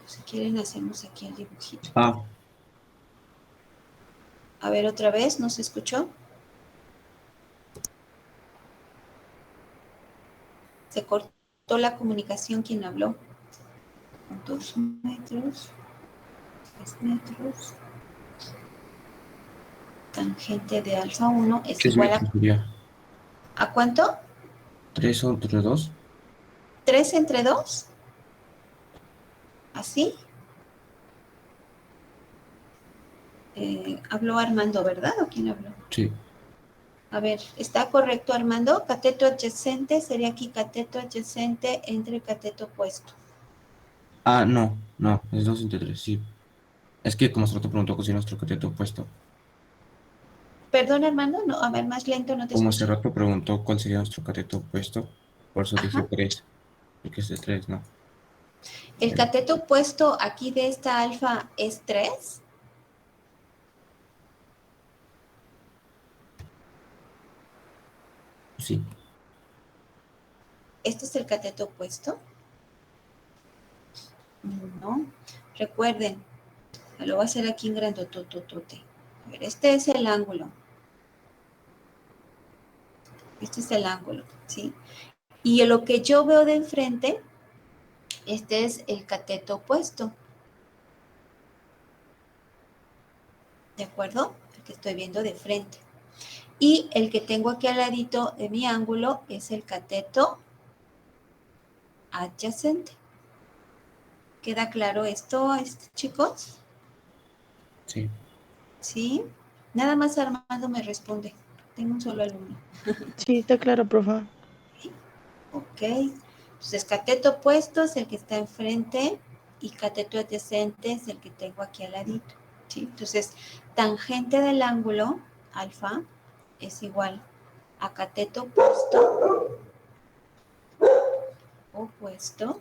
A: Si quieren, hacemos aquí el dibujito.
C: Ah,
A: A ver, otra vez, ¿no se escuchó? Se cortó la comunicación. ¿Quién habló? 2 metros, 3 metros. Tangente de alfa 1 es
C: 3
A: igual
C: metros sería.
A: ¿a cuánto?
C: 3 entre 2.
A: 3 entre 2. ¿Así? Habló Armando, ¿verdad? ¿O quién habló?
C: Sí.
A: A ver, ¿está correcto, Armando? Cateto adyacente sería aquí cateto adyacente entre cateto opuesto.
C: Ah, no, es 2 entre 3, sí. Es que como se te preguntó que si nuestro cateto opuesto.
A: Perdón, Armando, no, a ver, más lento, no te
C: Como hace
A: escuché.
C: rato preguntó cuál sería nuestro cateto opuesto, por eso dije
A: Ajá.
C: 3, porque es de 3, ¿no?
A: El cateto opuesto aquí de esta alfa es 3.
C: Sí.
A: ¿Este es el cateto opuesto? No. Recuerden, lo voy a hacer aquí en grandotototote. A ver, este es el ángulo. Este es el ángulo, ¿sí? Y lo que yo veo de enfrente, este es el cateto opuesto. ¿De acuerdo? El que estoy viendo de frente. Y el que tengo aquí al ladito de mi ángulo es el cateto adyacente. ¿Queda claro esto, chicos?
C: Sí.
A: ¿Sí? Nada más Armando me responde. Tengo un solo alumno.
G: Sí, está claro, profe.
A: Ok. Entonces Entonces, cateto opuesto es el que está enfrente y cateto adyacente es el que tengo aquí al ladito, ¿sí? Entonces, tangente del ángulo alfa es igual a cateto opuesto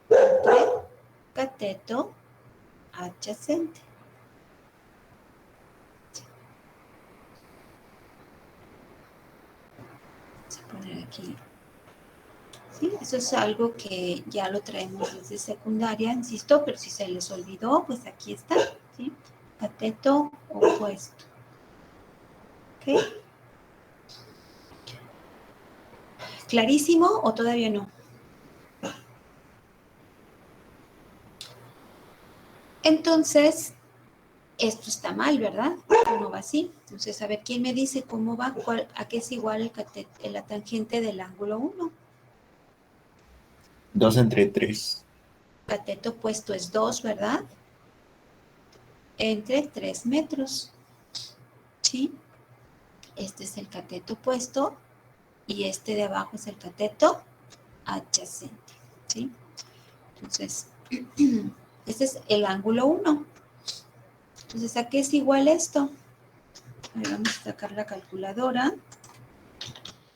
A: entre cateto adyacente. Vamos a poner aquí. Sí, eso es algo que ya lo traemos desde secundaria, insisto, pero si se les olvidó, pues aquí está, ¿sí? Cateto opuesto. ¿Ok? ¿Clarísimo o todavía no? Entonces, esto está mal, ¿verdad? Esto no va así. Entonces, a ver, ¿quién me dice cómo va? ¿A qué es igual la tangente del ángulo 1?
E: 2 entre 3.
A: Cateto opuesto es 2, ¿verdad? Entre 3 metros. ¿Sí? Este es el cateto opuesto y este de abajo es el cateto adyacente. ¿Sí? Entonces, este es el ángulo 1. Entonces, ¿a qué es igual esto? A ver, vamos a sacar la calculadora.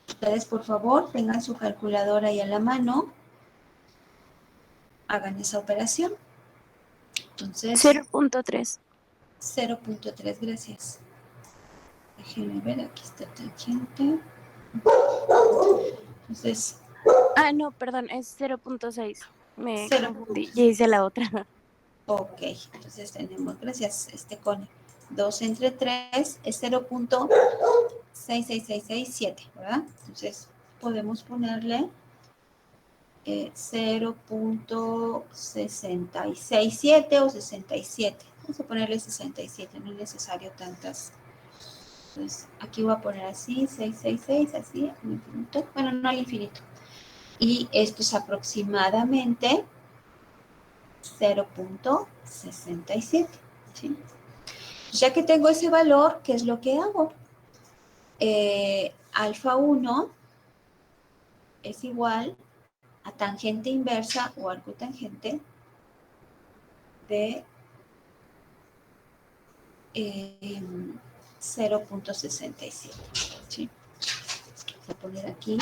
A: Ustedes, por favor, tengan su calculadora ahí a la mano. Hagan esa operación. Entonces,
G: 0.3.
A: 0.3, gracias. Déjenme ver, aquí está tangente. Entonces,
G: Ah, no, perdón, es 0.6. Me
A: 0.
G: confundí. Ya hice la otra.
A: Ok, entonces tenemos, gracias, Cone. 2 entre 3 es 0.66667, ¿verdad? Entonces, podemos ponerle 0.667 o 67. Vamos a ponerle 67, no es necesario tantas. Entonces, aquí voy a poner así, 666, así, al infinito. Bueno, no al infinito. Y esto es aproximadamente 0.67, ¿sí? Ya que tengo ese valor, ¿qué es lo que hago? Alfa 1 es igual a tangente inversa o arco tangente de 0.67, ¿sí? Voy a poner aquí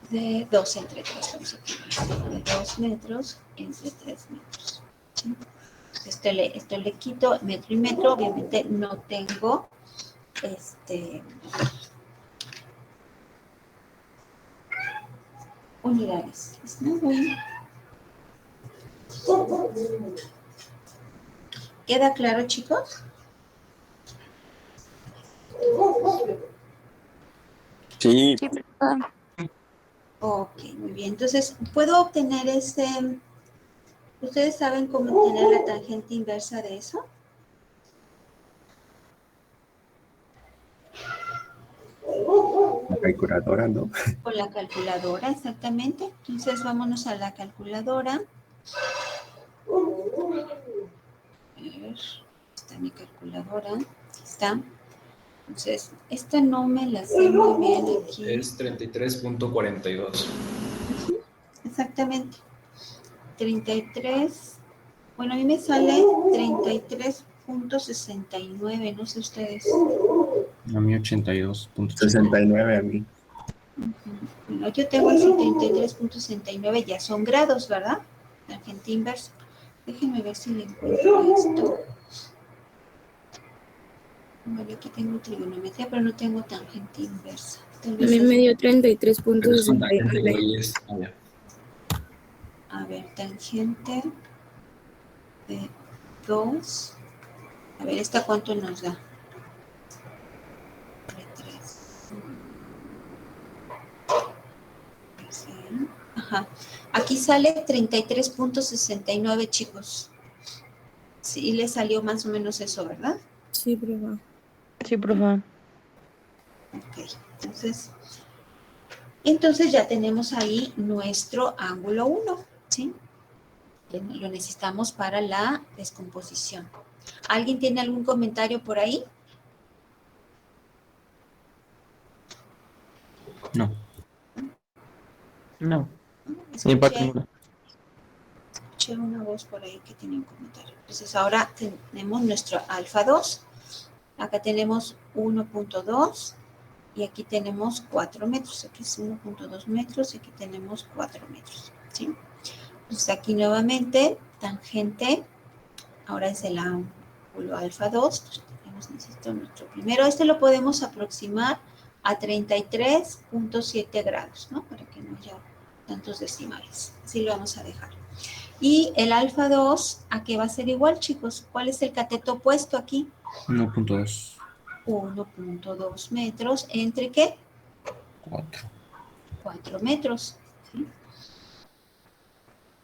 A: de 2 entre 3, vamos a poner, de 2 metros entre 3 metros, ¿sí? Esto le quito metro y metro, obviamente no tengo unidades. ¿Queda claro, chicos?
E: Sí.
G: Sí, perdón.
A: Ok, muy bien. Entonces, ¿puedo obtener ¿ustedes saben cómo obtener la tangente inversa de eso?
E: La calculadora, ¿no?
A: Con la calculadora, exactamente. Entonces, vámonos a la calculadora. A ver, está mi calculadora. Aquí está. Entonces, esta no me la sé muy bien aquí.
D: Es 33.42.
A: Exactamente. 33. Bueno, a mí me sale 33.69, no sé ustedes.
C: A mí 82.80.
E: 69 a mí.
A: Bueno, yo tengo el 73.69, ya son grados, ¿verdad? Tangente inversa. Déjenme ver si le encuentro esto. Bueno, aquí tengo trigonometría, pero no tengo tangente inversa. Tal
B: A
A: vez
B: mí me dio
D: Pero es con tangente,
B: 33.69.
D: güey, es... Ah, ya.
A: a ver, tangente de 2. A ver, ¿esta cuánto nos da? De 3. Ajá. Aquí sale 33.69, chicos. Sí, le salió más o menos eso, ¿verdad?
B: Sí, profe.
G: Sí, profe.
A: Ok, entonces ya tenemos ahí nuestro ángulo 1, ¿sí? Lo necesitamos para la descomposición. ¿Alguien tiene algún comentario por ahí?
C: No.
F: No, ni para
A: Escuché,
F: ninguna.
A: escuché una voz por ahí que tenía un comentario. Entonces ahora tenemos nuestro alfa 2. Acá tenemos 1.2 y aquí tenemos 4 metros. Aquí es 1.2 metros y aquí tenemos 4 metros. ¿Sí? Entonces aquí nuevamente, tangente, ahora es el ángulo alfa 2. Necesito nuestro primero. Este lo podemos aproximar a 33.7 grados, ¿no? Para que no haya tantos decimales. Así lo vamos a dejar. Y el alfa 2, ¿a qué va a ser igual, chicos? ¿Cuál es el cateto opuesto aquí?
C: 1.2.
A: 1.2 metros. ¿Entre qué?
C: 4.
A: 4 metros. ¿Sí?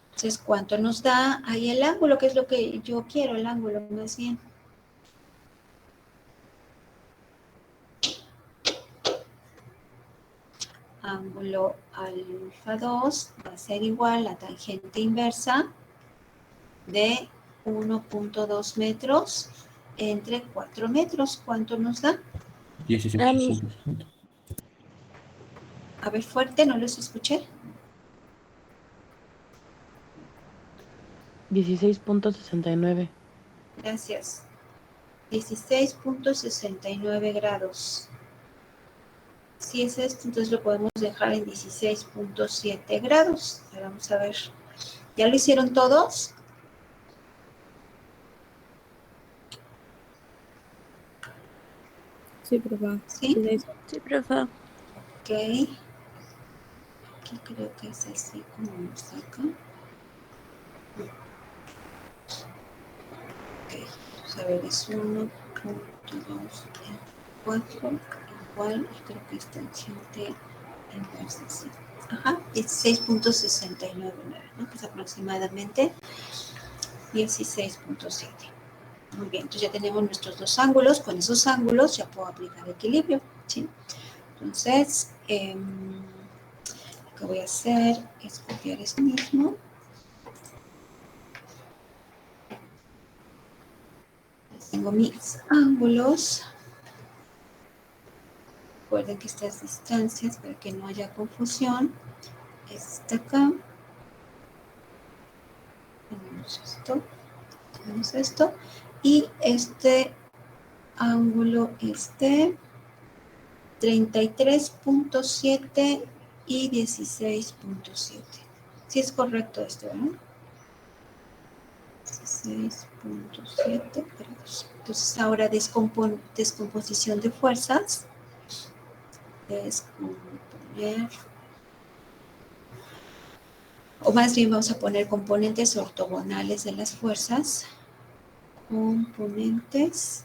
A: Entonces, ¿cuánto nos da ahí el ángulo? ¿Qué es lo que yo quiero? El ángulo, más bien. Ángulo alfa 2 va a ser igual a tangente inversa de 1.2 metros entre 4 metros. ¿Cuánto nos da?
C: 16.60.
A: A ver, fuerte, no los escuché.
H: 16.69.
A: Gracias. 16.69 grados. Si es esto, entonces lo podemos dejar en 16.7 grados. Ahora vamos a ver. ¿Ya lo hicieron todos?
B: Sí, profe.
A: ¿Sí?
G: Sí, profe.
A: Ok. Aquí creo que es así como lo saca. Ok. Vamos a ver, es 1.2 4 igual, creo que es tangente inversa, sí. Ajá, 16.69, ¿no? Que es aproximadamente 16.7. Muy bien, entonces ya tenemos nuestros dos ángulos. Con esos ángulos ya puedo aplicar equilibrio, ¿sí? Entonces, lo que voy a hacer es copiar esto mismo. Tengo mis ángulos. Recuerden que estas distancias, para que no haya confusión, está acá. Tenemos esto. Y este ángulo es de 33.7 y 16.7. Sí es correcto esto, ¿no? 16.7 grados. Entonces ahora descomposición de fuerzas. Descomponer. O más bien vamos a poner componentes ortogonales de las fuerzas. Componentes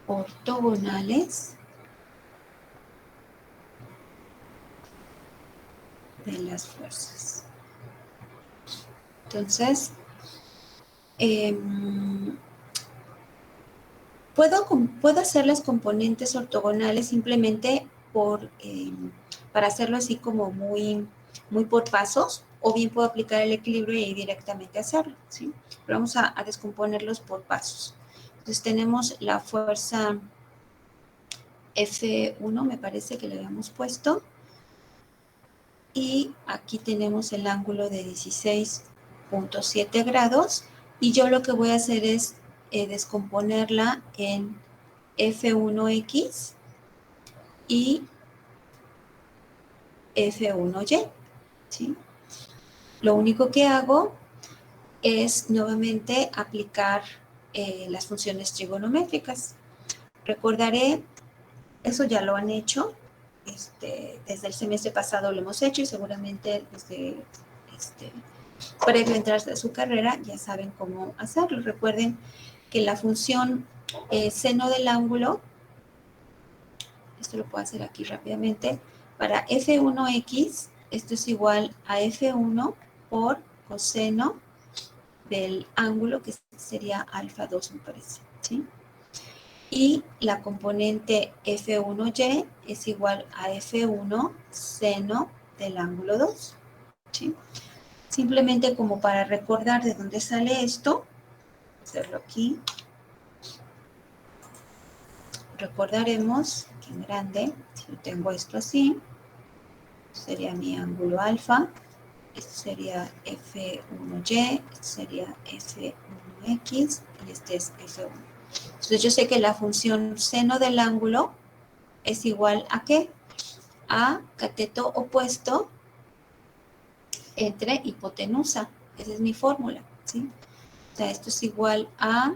A: ortogonales de las fuerzas. Entonces, puedo hacer las componentes ortogonales simplemente para hacerlo así como muy por pasos, o bien puedo aplicar el equilibrio y directamente hacerlo, ¿sí? Pero vamos a descomponerlos por pasos. Entonces tenemos la fuerza F1, me parece que le habíamos puesto, y aquí tenemos el ángulo de 16.7 grados, y yo lo que voy a hacer es descomponerla en F1X y F1Y, ¿sí? Lo único que hago es nuevamente aplicar las funciones trigonométricas. Recordaré, eso ya lo han hecho, desde el semestre pasado lo hemos hecho y seguramente desde previo a entrar a su carrera ya saben cómo hacerlo. Recuerden que la función seno del ángulo, esto lo puedo hacer aquí rápidamente, para F1X, esto es igual a F1 por coseno del ángulo, que sería alfa 2, me parece, ¿sí? Y la componente F1Y es igual a F1 seno del ángulo 2, ¿sí? Simplemente como para recordar de dónde sale esto, hacerlo aquí. Recordaremos que en grande, si yo tengo esto así, sería mi ángulo alfa, esto sería F1Y, esto sería F1X y este es F1. Entonces yo sé que la función seno del ángulo es igual a ¿qué? A cateto opuesto entre hipotenusa. Esa es mi fórmula, ¿sí? O sea, esto es igual a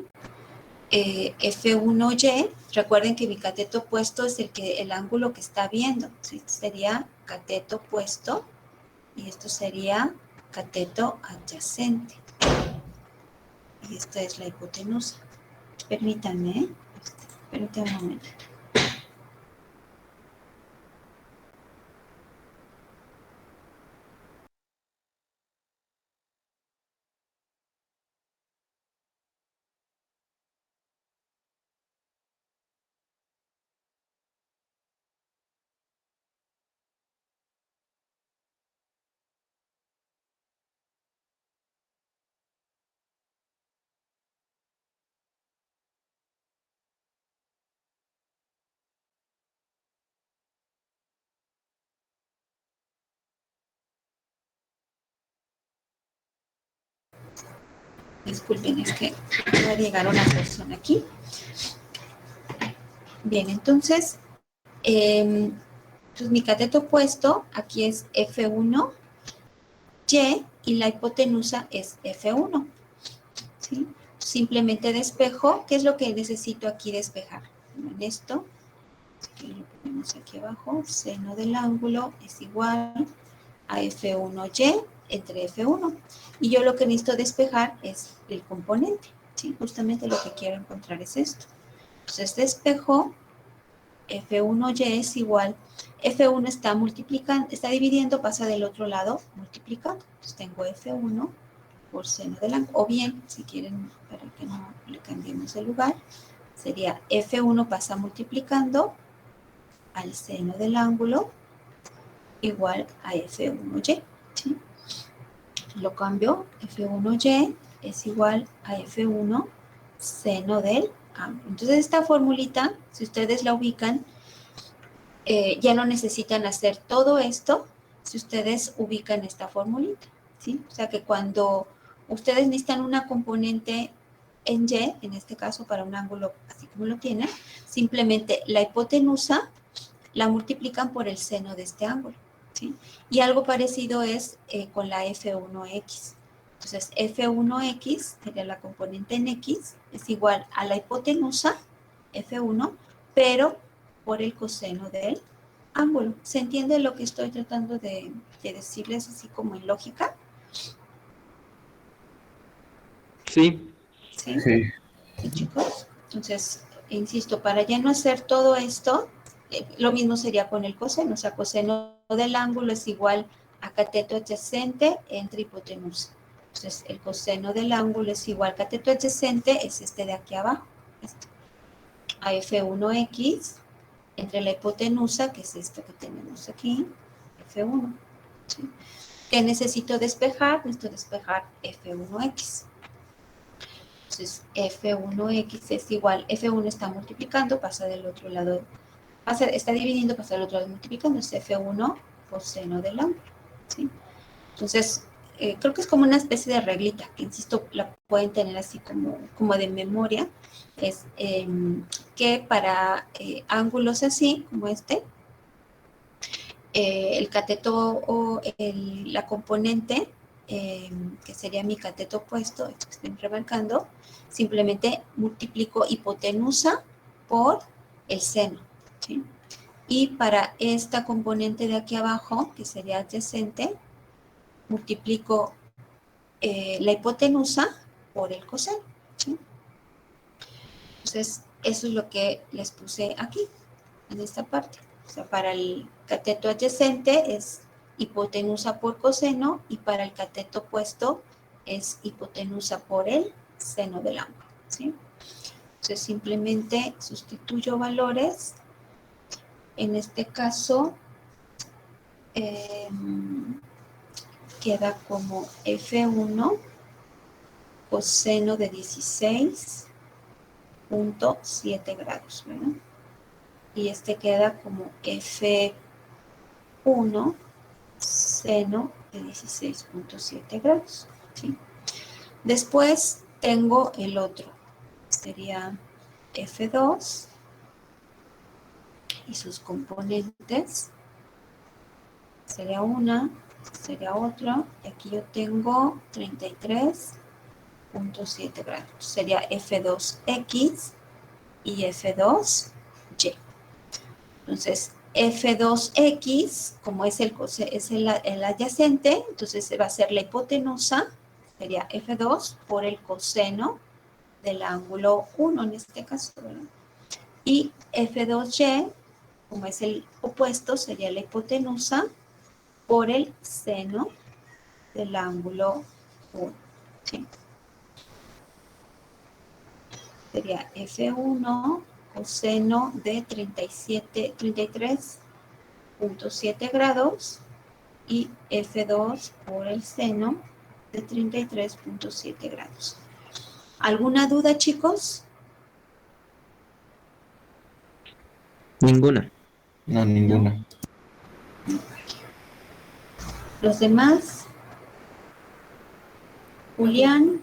A: F1Y. Recuerden que mi cateto opuesto es el ángulo que está viendo, ¿sí? Sería cateto opuesto y esto sería cateto adyacente. Y esta es la hipotenusa. Permítanme un momento. Disculpen, es que va a llegar una persona aquí. Bien, entonces, pues mi cateto opuesto aquí es F1Y y la hipotenusa es F1. ¿Sí? Simplemente despejo. ¿Qué es lo que necesito aquí despejar? Bueno, en esto, que lo ponemos aquí abajo, seno del ángulo es igual a F1Y entre F1. Y yo lo que necesito despejar es el componente, ¿sí? Justamente lo que quiero encontrar es esto. Entonces despejo, F1Y es igual, F1 está multiplicando, está dividiendo, pasa del otro lado multiplicando. Entonces tengo F1 por seno del ángulo, o bien, si quieren, para que no le cambiemos el lugar, sería F1 pasa multiplicando al seno del ángulo igual a F1Y, ¿sí? Lo cambio, F1Y es igual a F1 seno del ángulo. Entonces esta formulita, si ustedes la ubican, ya no necesitan hacer todo esto si ustedes ubican esta formulita, ¿sí? O sea que cuando ustedes necesitan una componente en Y, en este caso para un ángulo así como lo tienen, simplemente la hipotenusa la multiplican por el seno de este ángulo, ¿sí? Y algo parecido es con la F1X. Entonces, F1X sería la componente en X, es igual a la hipotenusa, F1, pero por el coseno del ángulo. ¿Se entiende lo que estoy tratando de decirles así como en lógica?
F: Sí.
A: ¿Sí?
E: Sí.
A: ¿Sí, chicos? Entonces, insisto, para ya no hacer todo esto, lo mismo sería con el coseno, o sea, coseno del ángulo es igual a cateto adyacente entre hipotenusa. Entonces, el coseno del ángulo es igual a cateto adyacente, es este de aquí abajo, este, a F1X entre la hipotenusa, que es esta que tenemos aquí, F1. ¿Sí? ¿Qué necesito despejar? Necesito despejar F1X. Entonces, F1X es igual, F1 está multiplicando, pasa del otro lado, está dividiendo, pasa del otro lado multiplicando, es F1 coseno del ángulo, ¿sí? Entonces, creo que es como una especie de reglita, que insisto, la pueden tener así como de memoria, es que para ángulos así, como este, el cateto o la componente, que sería mi cateto opuesto, esto que estoy remarcando, simplemente multiplico hipotenusa por el seno, ¿sí? Y para esta componente de aquí abajo, que sería adyacente, multiplico la hipotenusa por el coseno, ¿sí? Entonces, eso es lo que les puse aquí, en esta parte. O sea, para el cateto adyacente es hipotenusa por coseno y para el cateto opuesto es hipotenusa por el seno del ángulo, ¿sí? Entonces, simplemente sustituyo valores. En este caso, queda como F1 coseno de 16.7 grados, ¿verdad? Y este queda como F1 seno de 16.7 grados. ¿Sí? Después tengo el otro, sería F2 y sus componentes. Sería una, sería otra, y aquí yo tengo 33.7 grados. Sería F2X y F2Y. Entonces, F2X, como es el adyacente, entonces va a ser la hipotenusa, sería F2 por el coseno del ángulo 1 en este caso, ¿verdad? Y F2Y, como es el opuesto, sería la hipotenusa por el seno del ángulo 1. ¿Sí? Sería F1 coseno de 33.7 grados y F2 por el seno de 33.7 grados. ¿Alguna duda, chicos?
F: Ninguna.
D: No, ninguna.
A: Los demás. Julián,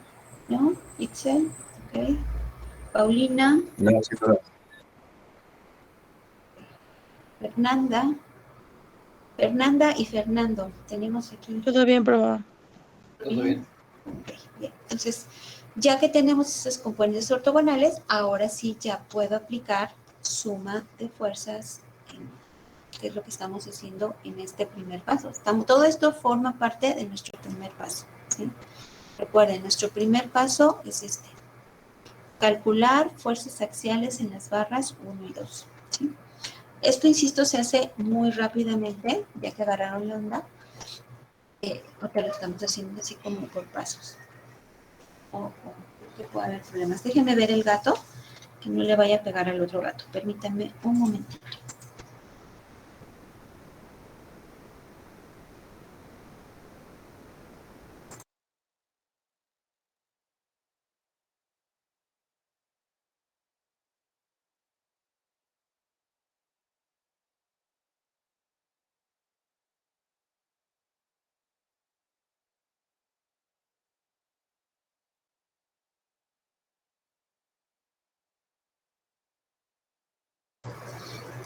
A: ¿no? Itzel, ok. Paulina,
E: No, sí, no.
A: Fernanda y Fernando. Tenemos aquí.
H: Todo bien, profe.
D: ¿Todo bien?
A: Ok, bien. Entonces, ya que tenemos esos componentes ortogonales, ahora sí ya puedo aplicar suma de fuerzas, que es lo que estamos haciendo en este primer paso. Todo esto forma parte de nuestro primer paso, ¿sí? Recuerden, nuestro primer paso es este. Calcular fuerzas axiales en las barras 1 y 2, ¿sí? Esto, insisto, se hace muy rápidamente, ya que agarraron la onda, porque lo estamos haciendo así como por pasos. Que puede haber problemas. Déjenme ver el gato, que no le vaya a pegar al otro gato. Permítanme un momentito.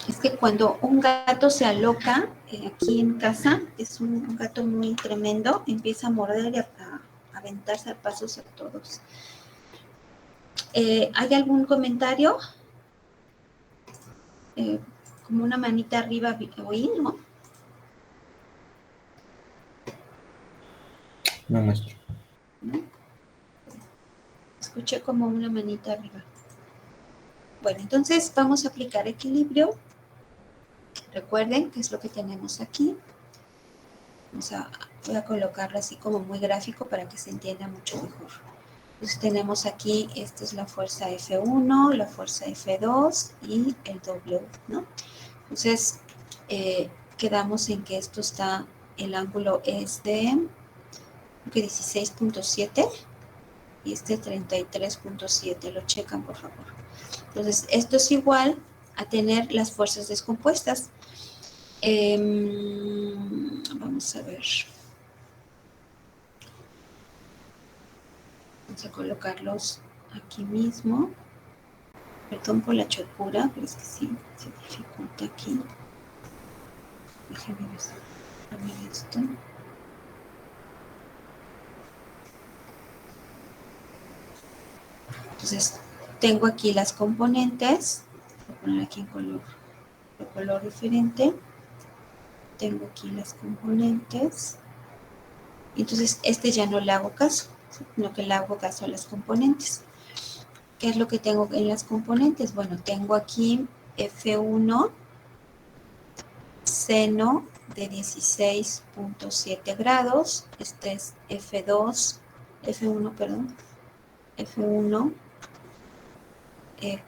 A: Es que cuando un gato se aloca aquí en casa, es un gato muy tremendo, empieza a morder y a aventarse a pasos a todos. ¿Hay algún comentario? Como una manita arriba, oí, ¿no?
C: No, maestro.
A: ¿No? Escuché como una manita arriba. Bueno, entonces vamos a aplicar equilibrio. Recuerden qué es lo que tenemos aquí. Voy a colocarlo así como muy gráfico para que se entienda mucho mejor. Entonces tenemos aquí, esta es la fuerza F1, la fuerza F2 y el W, ¿no? Entonces, quedamos en que esto está, el ángulo es de 16.7 y este 33.7, lo checan por favor. Entonces, esto es igual a tener las fuerzas descompuestas. Vamos a ver. Vamos a colocarlos aquí mismo. Perdón por la chocura, pero es que sí, se dificulta aquí. Déjenme ver esto. Entonces, tengo aquí las componentes. Voy a poner aquí en color diferente. Tengo aquí las componentes. Entonces, ya no le hago caso, sino que le hago caso a las componentes. ¿Qué es lo que tengo en las componentes? Bueno, tengo aquí F1 seno de 16.7 grados. Este es F1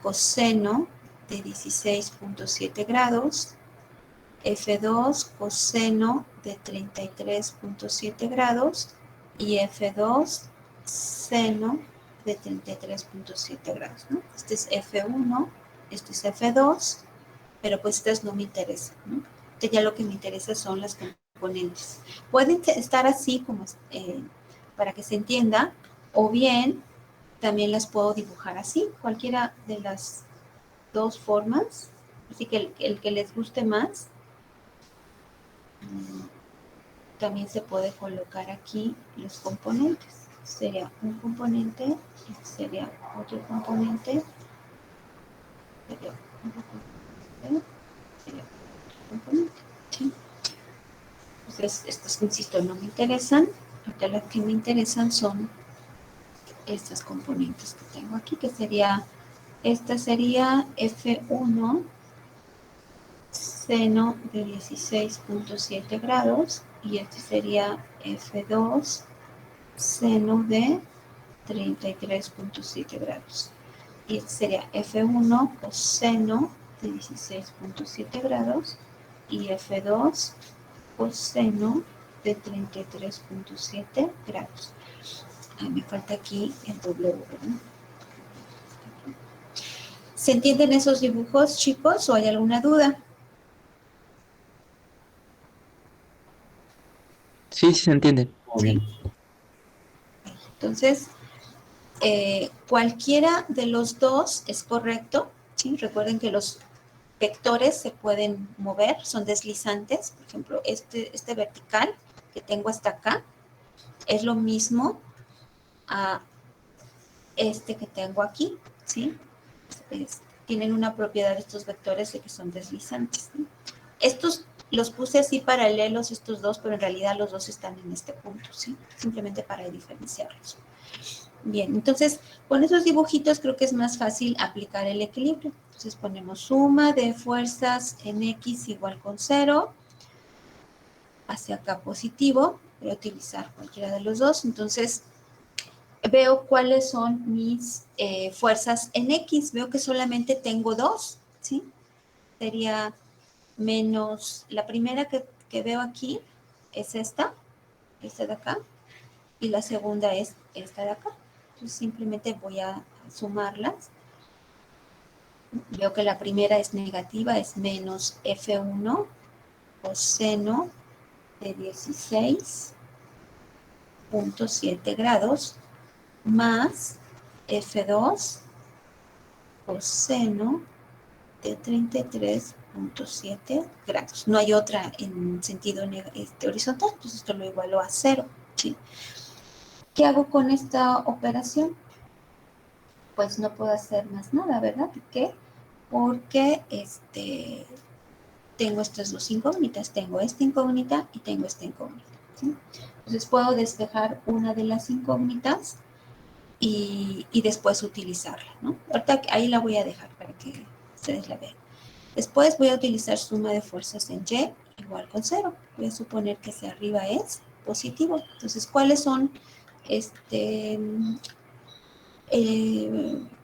A: coseno de 16.7 grados. F2 coseno de 33.7 grados y F2 seno de 33.7 grados, ¿no? Este es F1, este es F2, pero pues estas no me interesan, ¿no? Este ya lo que me interesa son las componentes. Pueden estar así como para que se entienda, o bien también las puedo dibujar así, cualquiera de las dos formas, así que el que les guste más. También se puede colocar aquí los componentes. Sería un componente, este sería otro componente, sería otro componente, sería otro componente. ¿Sí? Entonces, estos, insisto, no me interesan. Ahorita las que me interesan son estas componentes que tengo aquí, que sería, esta sería F1 seno de 16.7 grados y este sería F2 seno de 33.7 grados. Y este sería F1 coseno de 16.7 grados y F2 coseno de 33.7 grados. Me falta aquí el W, ¿verdad? ¿Se entienden esos dibujos, chicos, o hay alguna duda?
F: Sí, sí se entiende.
C: Muy bien.
A: Entonces, cualquiera de los dos es correcto, ¿sí? Recuerden que los vectores se pueden mover, son deslizantes. Por ejemplo, este vertical que tengo hasta acá es lo mismo a este que tengo aquí, ¿sí? Tienen una propiedad estos vectores de que son deslizantes, ¿sí? Estos los puse así paralelos, estos dos, pero en realidad los dos están en este punto, ¿sí? Simplemente para diferenciarlos. Bien, entonces, con esos dibujitos creo que es más fácil aplicar el equilibrio. Entonces, ponemos suma de fuerzas en X igual con 0, hacia acá positivo, voy a utilizar cualquiera de los dos, entonces veo cuáles son mis fuerzas en X, veo que solamente tengo dos, ¿sí? Sería menos, la primera que veo aquí es esta de acá, y la segunda es esta de acá. Entonces simplemente voy a sumarlas. Veo que la primera es negativa, es menos F1 coseno de 16.7 grados más F2 coseno de 33.7 grados. No hay otra en sentido horizontal, entonces esto lo igualo a 0. ¿Sí? ¿Qué hago con esta operación? Pues no puedo hacer más nada, ¿verdad? ¿Por qué? Porque tengo estas dos incógnitas. Tengo esta incógnita y tengo esta incógnita. ¿Sí? Entonces puedo despejar una de las incógnitas y después utilizarla, ¿no? Ahorita ahí la voy a dejar para que ustedes la vean. Después voy a utilizar suma de fuerzas en Y igual con 0. Voy a suponer que hacia arriba es positivo. Entonces, ¿cuáles son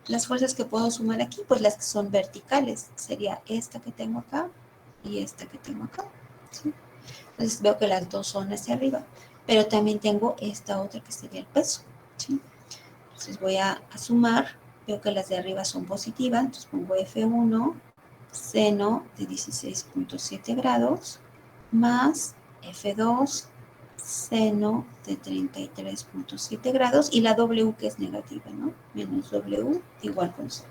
A: las fuerzas que puedo sumar aquí? Pues las que son verticales. Sería esta que tengo acá y esta que tengo acá. ¿Sí? Entonces, veo que las dos son hacia arriba. Pero también tengo esta otra que sería el peso. ¿Sí? Entonces, voy a sumar. Veo que las de arriba son positivas. Entonces, pongo F1 seno de 16.7 grados más F2 seno de 33.7 grados y la W que es negativa, ¿no? Menos W igual con 0.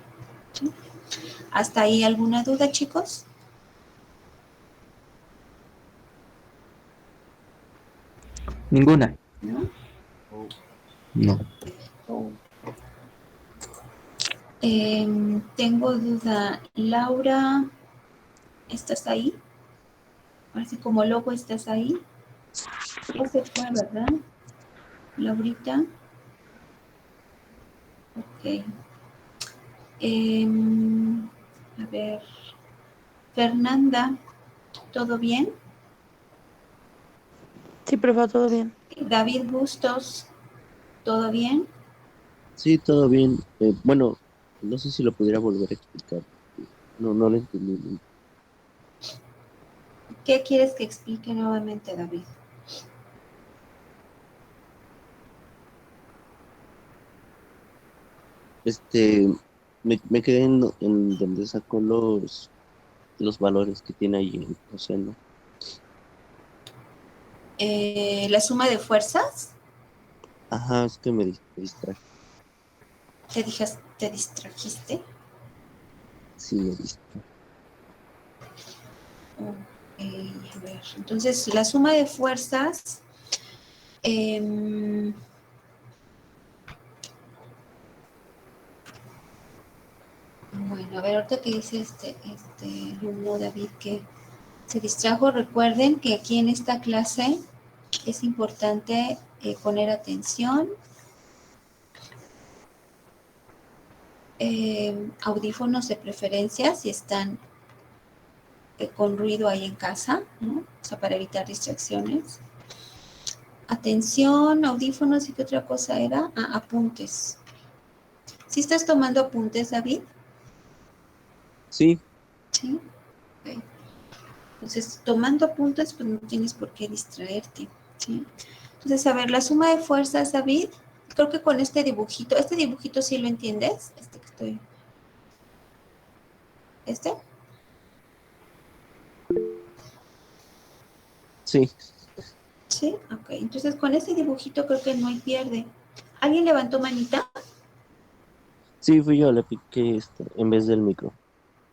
A: ¿Sí? ¿Hasta ahí alguna duda, chicos?
F: Ninguna.
A: ¿No?
C: No.
A: Tengo duda. Laura, ¿estás ahí? Así como loco, ¿estás ahí? No se fue, ¿verdad? Laurita. Ok. A ver. Fernanda, ¿todo bien?
H: Sí, profe, todo bien.
A: David Bustos, ¿todo bien?
I: Sí, todo bien. Bueno, no sé si lo pudiera volver a explicar. No, no lo entendí bien.
A: ¿Qué quieres que explique nuevamente, David?
I: Este, me quedé en donde sacó los valores que tiene ahí en el coseno.
A: La suma de fuerzas.
I: Ajá, es que me distraje.
A: ¿Te distrajiste?
I: Sí, me distraje.
A: A ver, entonces la suma de fuerzas, bueno, a ver, ahorita que dice este alumno David que se distrajo, recuerden que aquí en esta clase es importante poner atención, audífonos de preferencia si están con ruido ahí en casa, ¿no? O sea, para evitar distracciones. Atención, audífonos, ¿y qué otra cosa era? Apuntes. ¿Sí estás tomando apuntes, David?
I: Sí,
A: Sí. Ok. Entonces, tomando apuntes, pues no tienes por qué distraerte, ¿sí? Entonces, a ver, la suma de fuerzas, David, creo que con este dibujito sí lo entiendes, ¿este?
I: sí,
A: Sí, ok. Entonces, con este dibujito creo que no hay pierde. ¿Alguien levantó manita?
I: sí, fui yo, le piqué en vez del micro.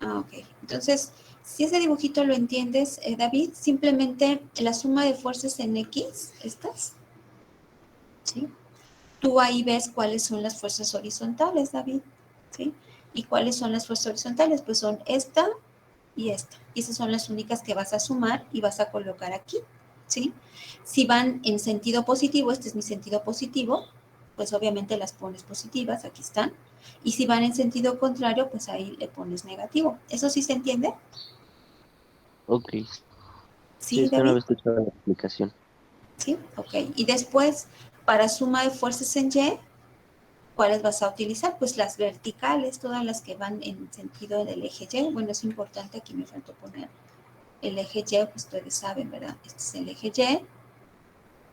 A: Ok. Entonces, si ese dibujito lo entiendes, David, simplemente la suma de fuerzas en X, estas, ¿sí? Tú ahí ves cuáles son las fuerzas horizontales, David, ¿sí? ¿Y cuáles son las fuerzas horizontales? Pues son esta y esta. Y esas son las únicas que vas a sumar y vas a colocar aquí, ¿sí? Si van en sentido positivo, este es mi sentido positivo, pues obviamente las pones positivas, aquí están. Y si van en sentido contrario, pues ahí le pones negativo. ¿Eso sí se entiende?
I: Ok, sí,
A: ¿Sí,
I: es que no
A: David?
I: había escuchado la explicación.
A: Sí, ok. Y después, para suma de fuerzas en Y, ¿cuáles vas a utilizar? Pues las verticales, todas las que van en sentido del eje Y. Bueno, es importante, aquí me faltó poner el eje Y, pues ustedes saben, ¿verdad? Este es el eje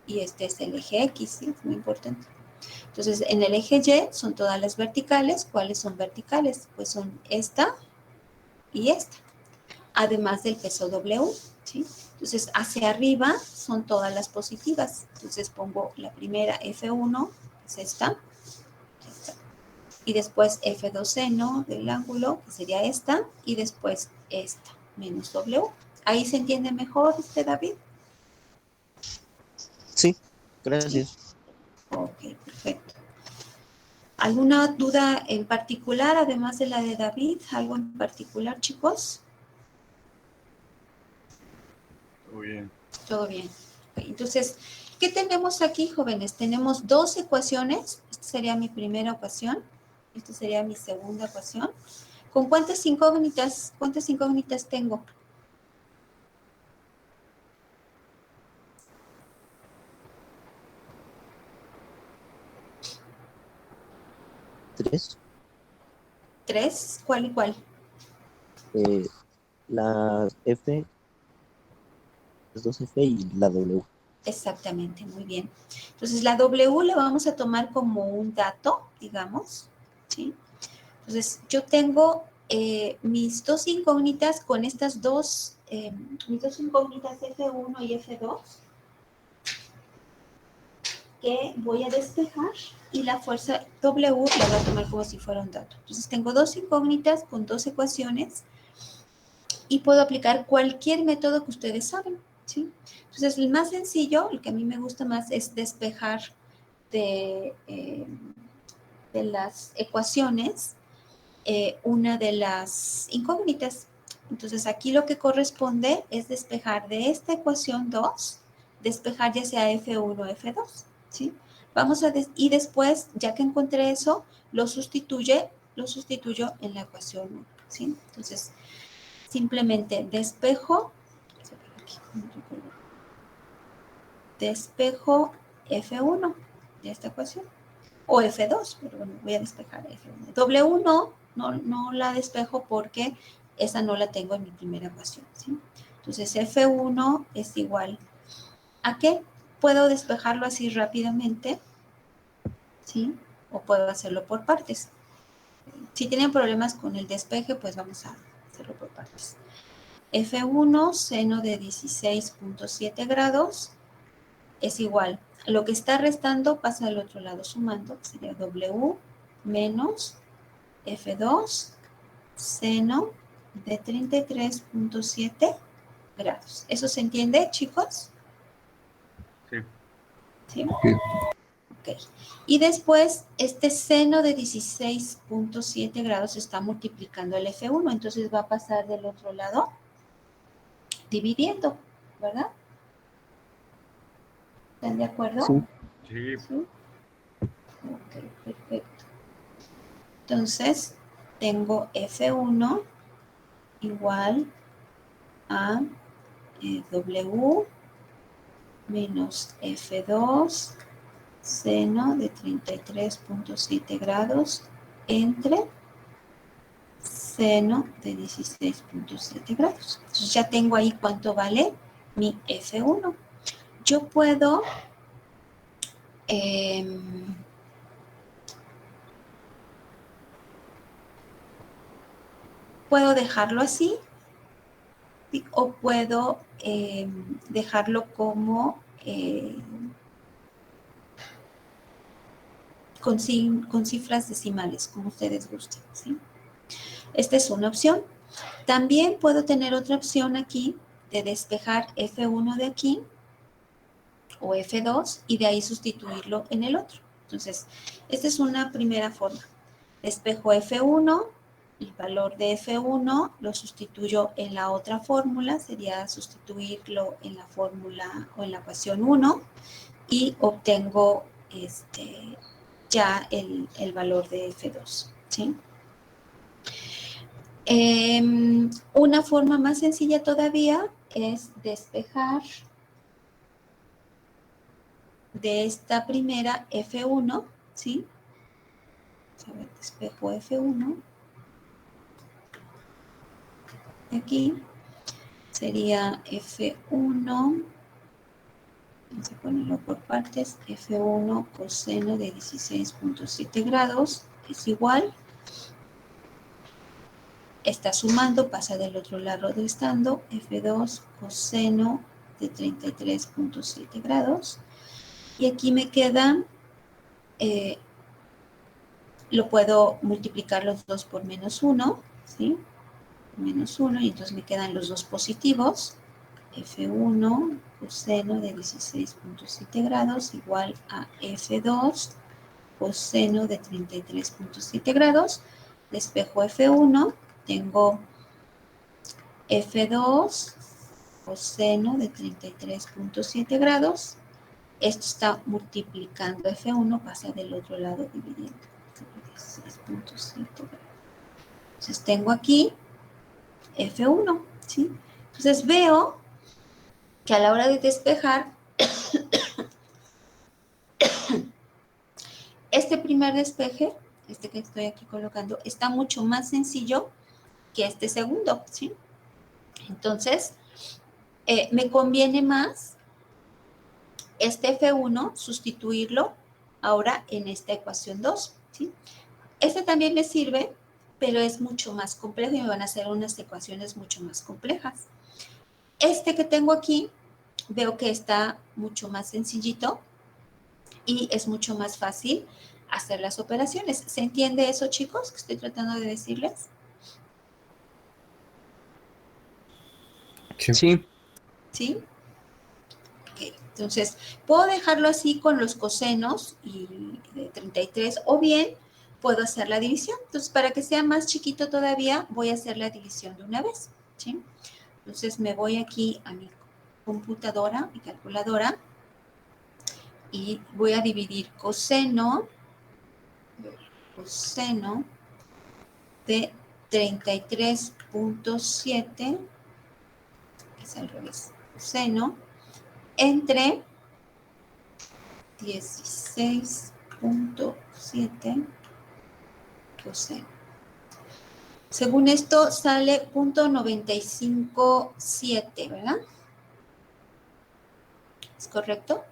A: Y este es el eje X, ¿sí? Es muy importante. Entonces, en el eje Y son todas las verticales. ¿Cuáles son verticales? Pues son esta y esta, además del peso W, ¿sí? Entonces, hacia arriba son todas las positivas. Entonces, pongo la primera F1, es esta. Y después F2 seno del ángulo, que sería esta, y después esta, menos W. ¿Ahí se entiende mejor, David?
I: Sí,
A: Sí.
I: gracias.
A: Ok, perfecto. ¿Alguna duda en particular, además de la de David? ¿Algo en particular, chicos?
D: Todo bien.
A: Todo bien. Ok, entonces, ¿qué tenemos aquí, jóvenes? Tenemos dos ecuaciones. Esta sería mi primera ecuación. Esta sería mi segunda ecuación. ¿Con cuántas incógnitas tengo?
I: ¿Tres?
A: ¿Tres? ¿Cuál y cuál?
I: La F, las dos F y la W.
A: Exactamente, muy bien. Entonces, la W la vamos a tomar como un dato, digamos, ¿sí? Entonces, yo tengo mis dos incógnitas con estas dos, mis dos incógnitas F1 y F2, que voy a despejar y la fuerza W la voy a tomar como si fuera un dato. Entonces, tengo dos incógnitas con dos ecuaciones y puedo aplicar cualquier método que ustedes saben, ¿sí? Entonces, el más sencillo, el que a mí me gusta más, es despejar de las ecuaciones una de las incógnitas. Entonces, aquí lo que corresponde es despejar de esta ecuación 2, despejar ya sea F1 o F2, ¿sí? Y después, ya que encontré eso, lo sustituyo en la ecuación 1, ¿sí? Entonces, simplemente despejo F1 de esta ecuación, o F2, pero bueno, voy a despejar F1. W no la despejo porque esa no la tengo en mi primera ecuación, ¿sí? Entonces, F1 es igual a ¿qué? Puedo despejarlo así rápidamente, ¿sí? O puedo hacerlo por partes. Si tienen problemas con el despeje, pues vamos a hacerlo por partes. F1, seno de 16.7 grados, es igual. Lo que está restando pasa al otro lado sumando, que sería W menos F2 seno de 33.7 grados. ¿Eso se entiende, chicos?
C: Sí.
A: ¿Sí?
E: Sí.
A: Ok. Y después, este seno de 16.7 grados está multiplicando el F1, entonces va a pasar del otro lado dividiendo, ¿verdad? ¿Están de acuerdo?
I: Sí.
C: Sí.
A: ¿Sí? Ok, perfecto. Entonces, tengo F1 igual a W menos F2 seno de 33.7 grados entre seno de 16.7 grados. Entonces ya tengo ahí cuánto vale mi F1. Yo puedo dejarlo así, ¿sí? O puedo dejarlo como con cifras decimales, como ustedes gusten, ¿sí? Esta es una opción. También puedo tener otra opción aquí de despejar F1 de aquí o F2 y de ahí sustituirlo en el otro. Entonces, esta es una primera forma. Despejo F1, el valor de F1 lo sustituyo en la otra fórmula, sería sustituirlo en la fórmula o en la ecuación 1 y obtengo ya el valor de F2, ¿sí? Una forma más sencilla todavía es despejar de esta primera F1, ¿sí? A ver, despejo F1. Aquí sería F1, vamos a ponerlo por partes, F1 coseno de 16.7 grados es igual. Está sumando, pasa del otro lado restando, F2 coseno de 33.7 grados. Y aquí me quedan, lo puedo multiplicar los dos por menos 1, ¿sí? Menos 1, y entonces me quedan los dos positivos. F1 coseno de 16.7 grados igual a F2 coseno de 33.7 grados. Despejo F1, tengo F2 coseno de 33.7 grados. Esto está multiplicando F1, pasa del otro lado dividiendo. 16.7 grados. Entonces tengo aquí F1, ¿sí? Entonces veo que a la hora de despejar, este primer despeje, este que estoy aquí colocando, está mucho más sencillo que este segundo, ¿sí? Entonces, me conviene más este F1 sustituirlo ahora en esta ecuación 2, ¿sí? Este también me sirve, pero es mucho más complejo y me van a hacer unas ecuaciones mucho más complejas. Este que tengo aquí, veo que está mucho más sencillito y es mucho más fácil hacer las operaciones. ¿Se entiende eso, chicos, que estoy tratando de decirles?
F: Sí,
A: ¿Sí? Okay. Entonces, puedo dejarlo así con los cosenos y de 33 o bien puedo hacer la división. Entonces, para que sea más chiquito todavía, voy a hacer la división de una vez, ¿sí? Entonces, me voy aquí a mi computadora, mi calculadora, y voy a dividir coseno de 33.7, es al revés, coseno, entre 16.7 coseno. Según esto sale .957, ¿verdad? ¿Es correcto?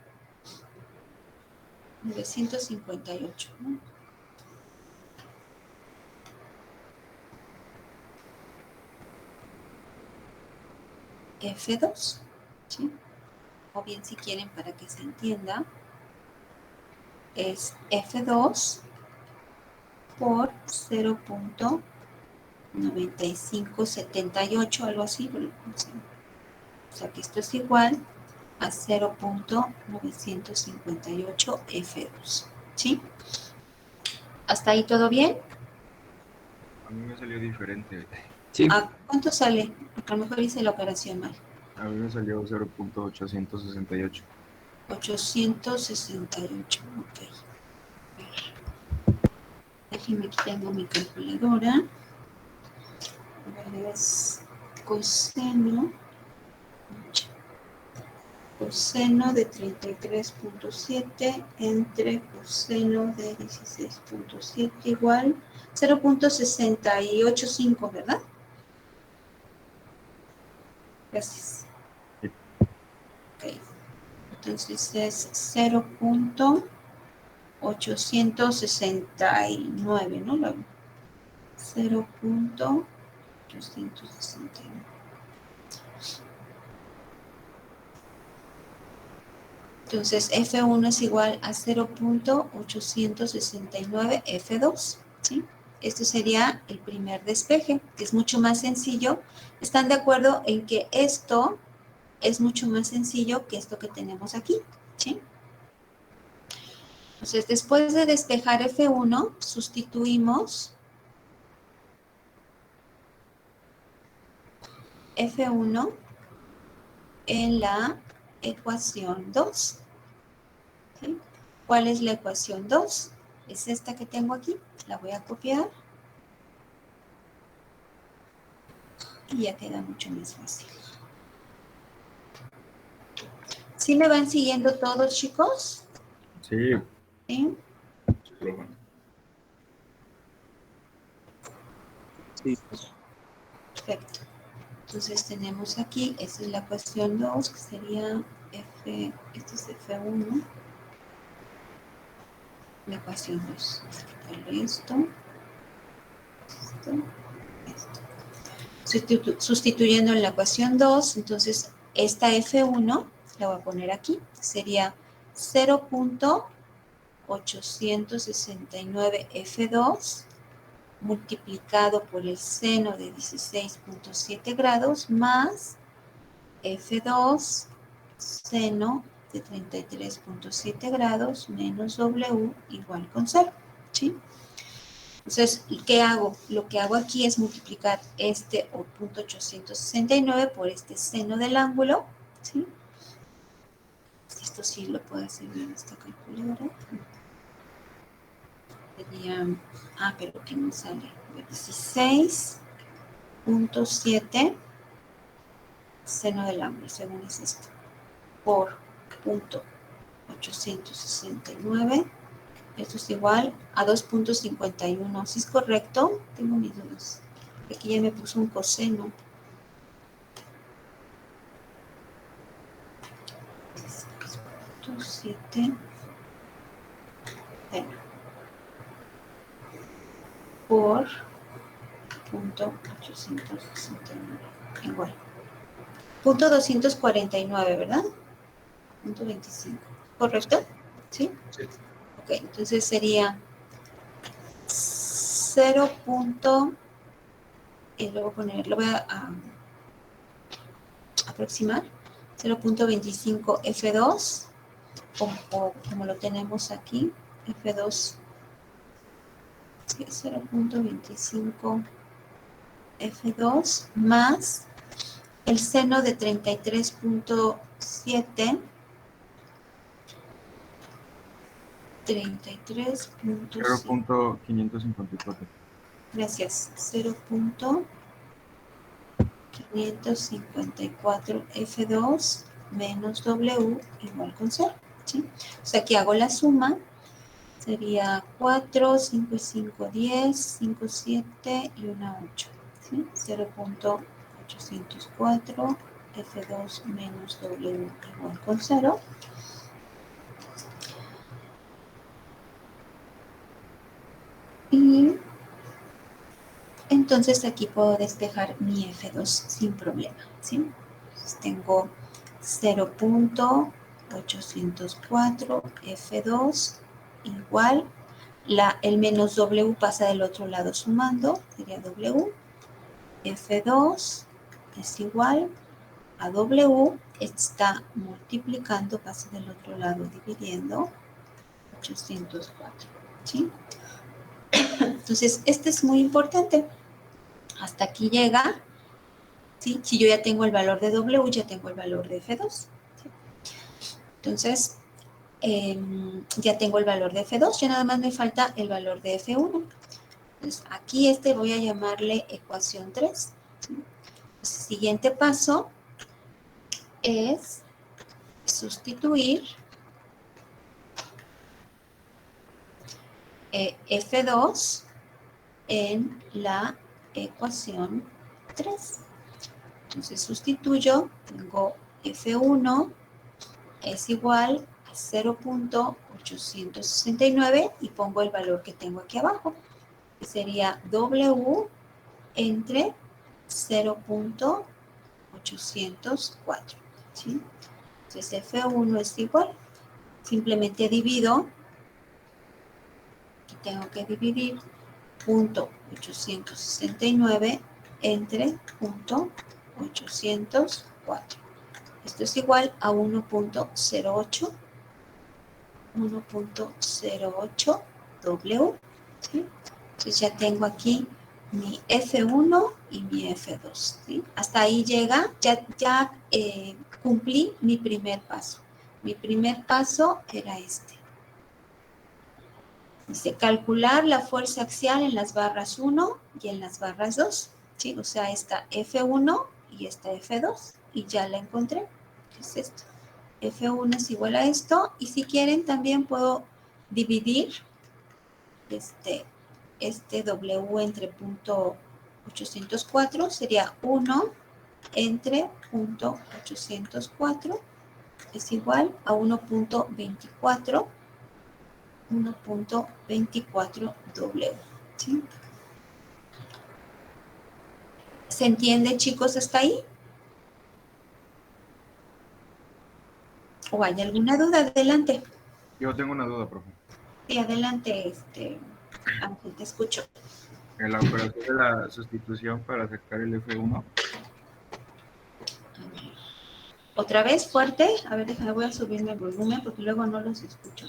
A: 958, ¿no? F2, ¿sí? o bien si quieren para que se entienda, es F2 por 0.9578, algo así. O sea que esto es igual a 0.958 F2. ¿Sí? ¿Hasta ahí todo bien?
J: A mí me salió diferente.
F: Sí.
A: ¿A cuánto sale? A lo mejor hice la operación mal.
J: A mí me salió 0.868.
A: 868, ok. Déjenme quitando mi calculadora. A ver, es coseno de 33.7 entre coseno de 16.7 igual 0.685, ¿verdad? Gracias.
J: Sí.
A: Ok. Entonces es 0.869, ¿no? 0.869. Entonces, F1 es igual a 0.869 F2, ¿sí? Este sería el primer despeje, que es mucho más sencillo. ¿Están de acuerdo en que esto es mucho más sencillo que esto que tenemos aquí? ¿Sí? Entonces, después de despejar F1, sustituimos F1 en la ecuación 2. ¿Sí? ¿Cuál es la ecuación 2? Es esta que tengo aquí. La voy a copiar. Y ya queda mucho más fácil. ¿Sí me van siguiendo todos, chicos?
J: Sí.
A: ¿Sí?
I: Sí.
A: Perfecto. Entonces tenemos aquí, esta es la ecuación 2, que sería F, esto es F1. La ecuación 2. Vamos a quitarle esto. Sustituyendo en la ecuación 2, entonces esta F1 la voy a poner aquí, sería 0.869 F2 multiplicado por el seno de 16.7 grados más F2 seno de 33.7 grados menos W igual con 0, ¿sí? Entonces, ¿qué hago? Lo que hago aquí es multiplicar este o punto 869 por este seno del ángulo, ¿sí? Esto sí lo puedo hacer bien esta calculadora. Sería, pero que no sale, 16.7 seno del ángulo, según es esto, por punto 869. Esto es igual a 2.51. ¿Sí es correcto? Tengo mis dudas. Aquí ya me puso un coseno. 7 por punto 869. Igual. Punto 249, ¿verdad? Punto 25. ¿Correcto? ¿Sí?
D: Sí.
A: Ok, entonces sería 0. Lo voy a aproximar. 0.25 F2 o como lo tenemos aquí, F2 0.25 F2 más el seno de 33.7
J: 0.554.
A: Gracias. 0.554 F2 menos W igual con 0. ¿Sí? O sea, aquí hago la suma. Sería 4, 5 y 5, 10, 5, 7 y 1, 8. ¿Sí? 0.804 F2 menos W igual con 0. Y entonces aquí puedo despejar mi F2 sin problema, ¿sí? Entonces tengo 0.804 F2 igual, el menos W pasa del otro lado sumando, sería W, F2 es igual a W, está multiplicando, pasa del otro lado dividiendo, 804, ¿sí? Entonces, este es muy importante. Hasta aquí llega, ¿sí? Si yo ya tengo el valor de W, ya tengo el valor de F2, ¿sí? Entonces, ya tengo el valor de F2, ya nada más me falta el valor de F1. Entonces, aquí voy a llamarle ecuación 3. ¿Sí? El siguiente paso es sustituir F2 en la ecuación 3. Entonces sustituyo, tengo F1 es igual a 0.869 y pongo el valor que tengo aquí abajo, que sería W entre 0.804. ¿Sí? Entonces F1 es igual, simplemente divido, y tengo que dividir 0.869 entre 0.804. Esto es igual a 1.08 W. ¿Sí? Entonces ya tengo aquí mi F1 y mi F2. ¿Sí? Hasta ahí llega, ya cumplí mi primer paso. Mi primer paso era este. Dice, calcular la fuerza axial en las barras 1 y en las barras 2. ¿Sí? O sea, esta F1 y esta F2. Y ya la encontré. ¿Qué es esto? F1 es igual a esto. Y si quieren, también puedo dividir este W entre punto 804. Sería 1 entre punto 804. Es igual a 1.24. 1.24 W. ¿Sí? ¿Se entiende, chicos, hasta ahí? ¿O hay alguna duda? Adelante.
J: Yo tengo una duda, profe.
A: Sí, adelante, Ángel, te escucho.
J: En la operación de la sustitución para sacar el F1,
A: Otra vez, fuerte. A ver, déjame, voy a subirme el volumen porque luego no los escucho.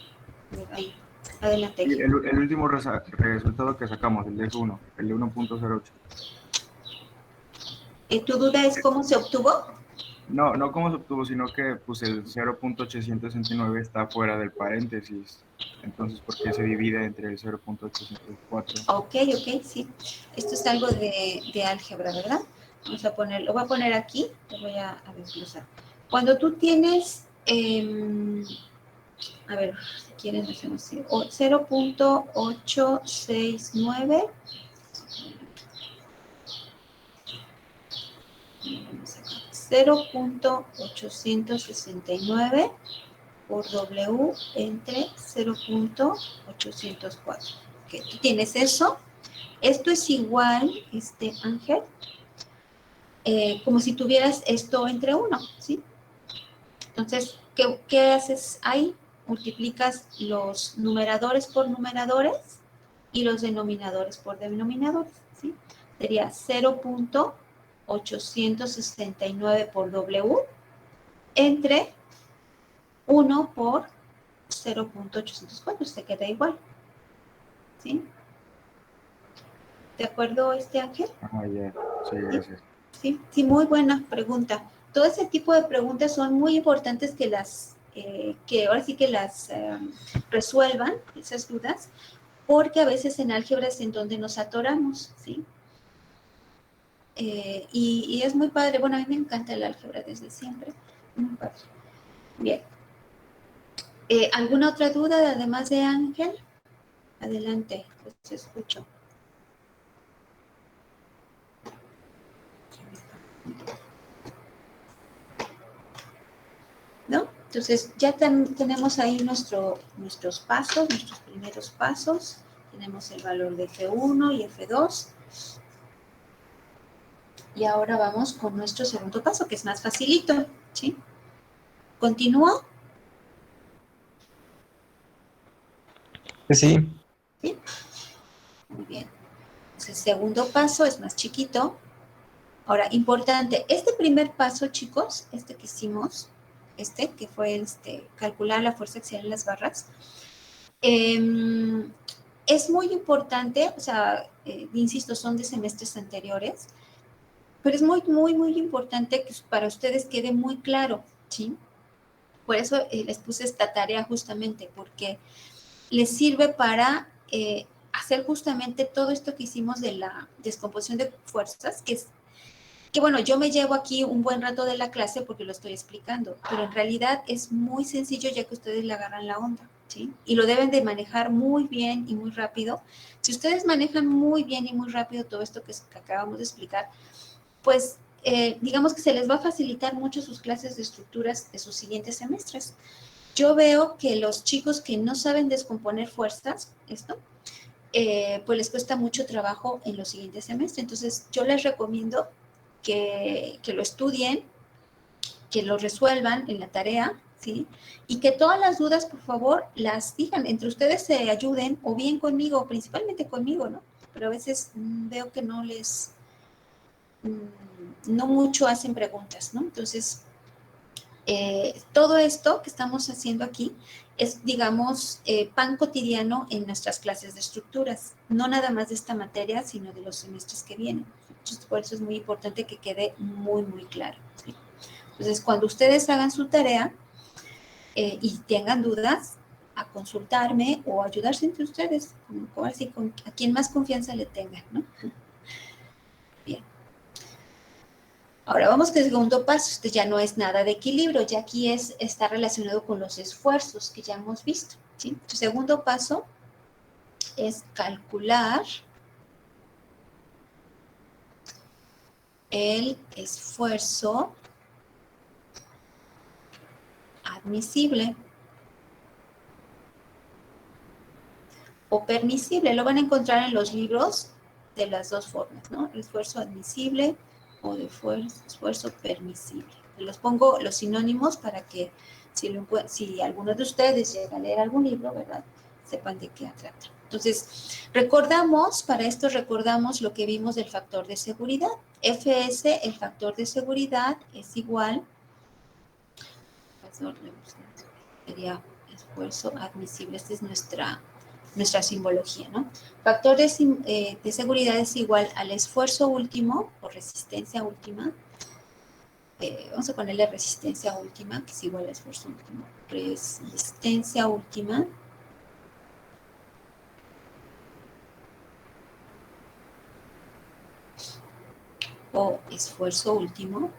A: Ahí, adelante.
J: y el último resultado que sacamos, el de F1, el de 1.08.
A: ¿Tu duda es cómo se obtuvo?
J: No cómo se obtuvo, sino que pues el 0.869 está fuera del paréntesis. Entonces, ¿por qué se divide entre el 0.804?
A: Ok, sí. Esto es algo de álgebra, ¿verdad? Vamos a poner, lo voy a poner aquí, lo voy a desglosar. Cuando tú tienes, a ver, si quieren hacemos así, 0.869, 0.869 por W entre 0.804. Ok, tú tienes eso. Esto es igual, Ángel, como si tuvieras esto entre 1, ¿sí? Entonces, ¿qué haces ahí? Multiplicas los numeradores por numeradores y los denominadores por denominadores, ¿sí? Sería 0.869 por W entre 1 por 0.804, se queda igual, ¿sí? ¿De acuerdo, Ángel?
J: Ah, ya, sí, gracias.
A: Sí, muy buena pregunta. Todo ese tipo de preguntas son muy importantes que ahora sí que las resuelvan, esas dudas, porque a veces en álgebra es en donde nos atoramos, ¿sí? Y es muy padre. Bueno, a mí me encanta el álgebra desde siempre. Muy padre. Bien. ¿Alguna otra duda además de Ángel? Adelante, pues te escucho. ¿No? Entonces, ya tenemos ahí nuestros pasos, nuestros primeros pasos. Tenemos el valor de F1 y F2. Y ahora vamos con nuestro segundo paso, que es más facilito, ¿sí? ¿Continúo?
E: Sí.
A: ¿Sí? Muy bien. Entonces, el segundo paso es más chiquito. Ahora, importante, este primer paso, chicos, este que hicimos, que fue calcular la fuerza axial en las barras, es muy importante, o sea, insisto, son de semestres anteriores, pero es muy, muy, muy importante que para ustedes quede muy claro, ¿sí? Por eso les puse esta tarea justamente, porque les sirve para hacer justamente todo esto que hicimos de la descomposición de fuerzas, que bueno, yo me llevo aquí un buen rato de la clase porque lo estoy explicando, pero en realidad es muy sencillo ya que ustedes le agarran la onda, ¿sí? Y lo deben de manejar muy bien y muy rápido. Si ustedes manejan muy bien y muy rápido todo esto que acabamos de explicar, pues digamos que se les va a facilitar mucho sus clases de estructuras de sus siguientes semestres. Yo veo que los chicos que no saben descomponer fuerzas, pues les cuesta mucho trabajo en los siguientes semestres. Entonces, yo les recomiendo que lo estudien, que lo resuelvan en la tarea, ¿sí? Y que todas las dudas, por favor, las digan. Entre ustedes se ayuden, o bien conmigo, principalmente conmigo, ¿no? Pero a veces veo que no mucho hacen preguntas, ¿no? Entonces, todo esto que estamos haciendo aquí es, digamos, pan cotidiano en nuestras clases de estructuras, no nada más de esta materia, sino de los semestres que vienen. Entonces, por eso es muy importante que quede muy, muy claro, ¿sí? Entonces, cuando ustedes hagan su tarea y tengan dudas, a consultarme o ayudarse entre ustedes, a quien más confianza le tengan, ¿no? Bien. Ahora vamos con el segundo paso. Este ya no es nada de equilibrio, ya aquí está relacionado con los esfuerzos que ya hemos visto, ¿sí? El segundo paso es calcular el esfuerzo admisible o permisible. Lo van a encontrar en los libros de las dos formas, ¿no? El esfuerzo admisible o de esfuerzo permisible. Les pongo los sinónimos para que si alguno de ustedes llega a leer algún libro, ¿verdad?, sepan de qué trata. Entonces, para esto recordamos lo que vimos del factor de seguridad. FS, el factor de seguridad, es igual, sería esfuerzo admisible, esta es nuestra simbología, ¿no? Factor de seguridad es igual al esfuerzo último o resistencia última. Vamos a ponerle resistencia última, que es igual al esfuerzo último. Resistencia última o esfuerzo último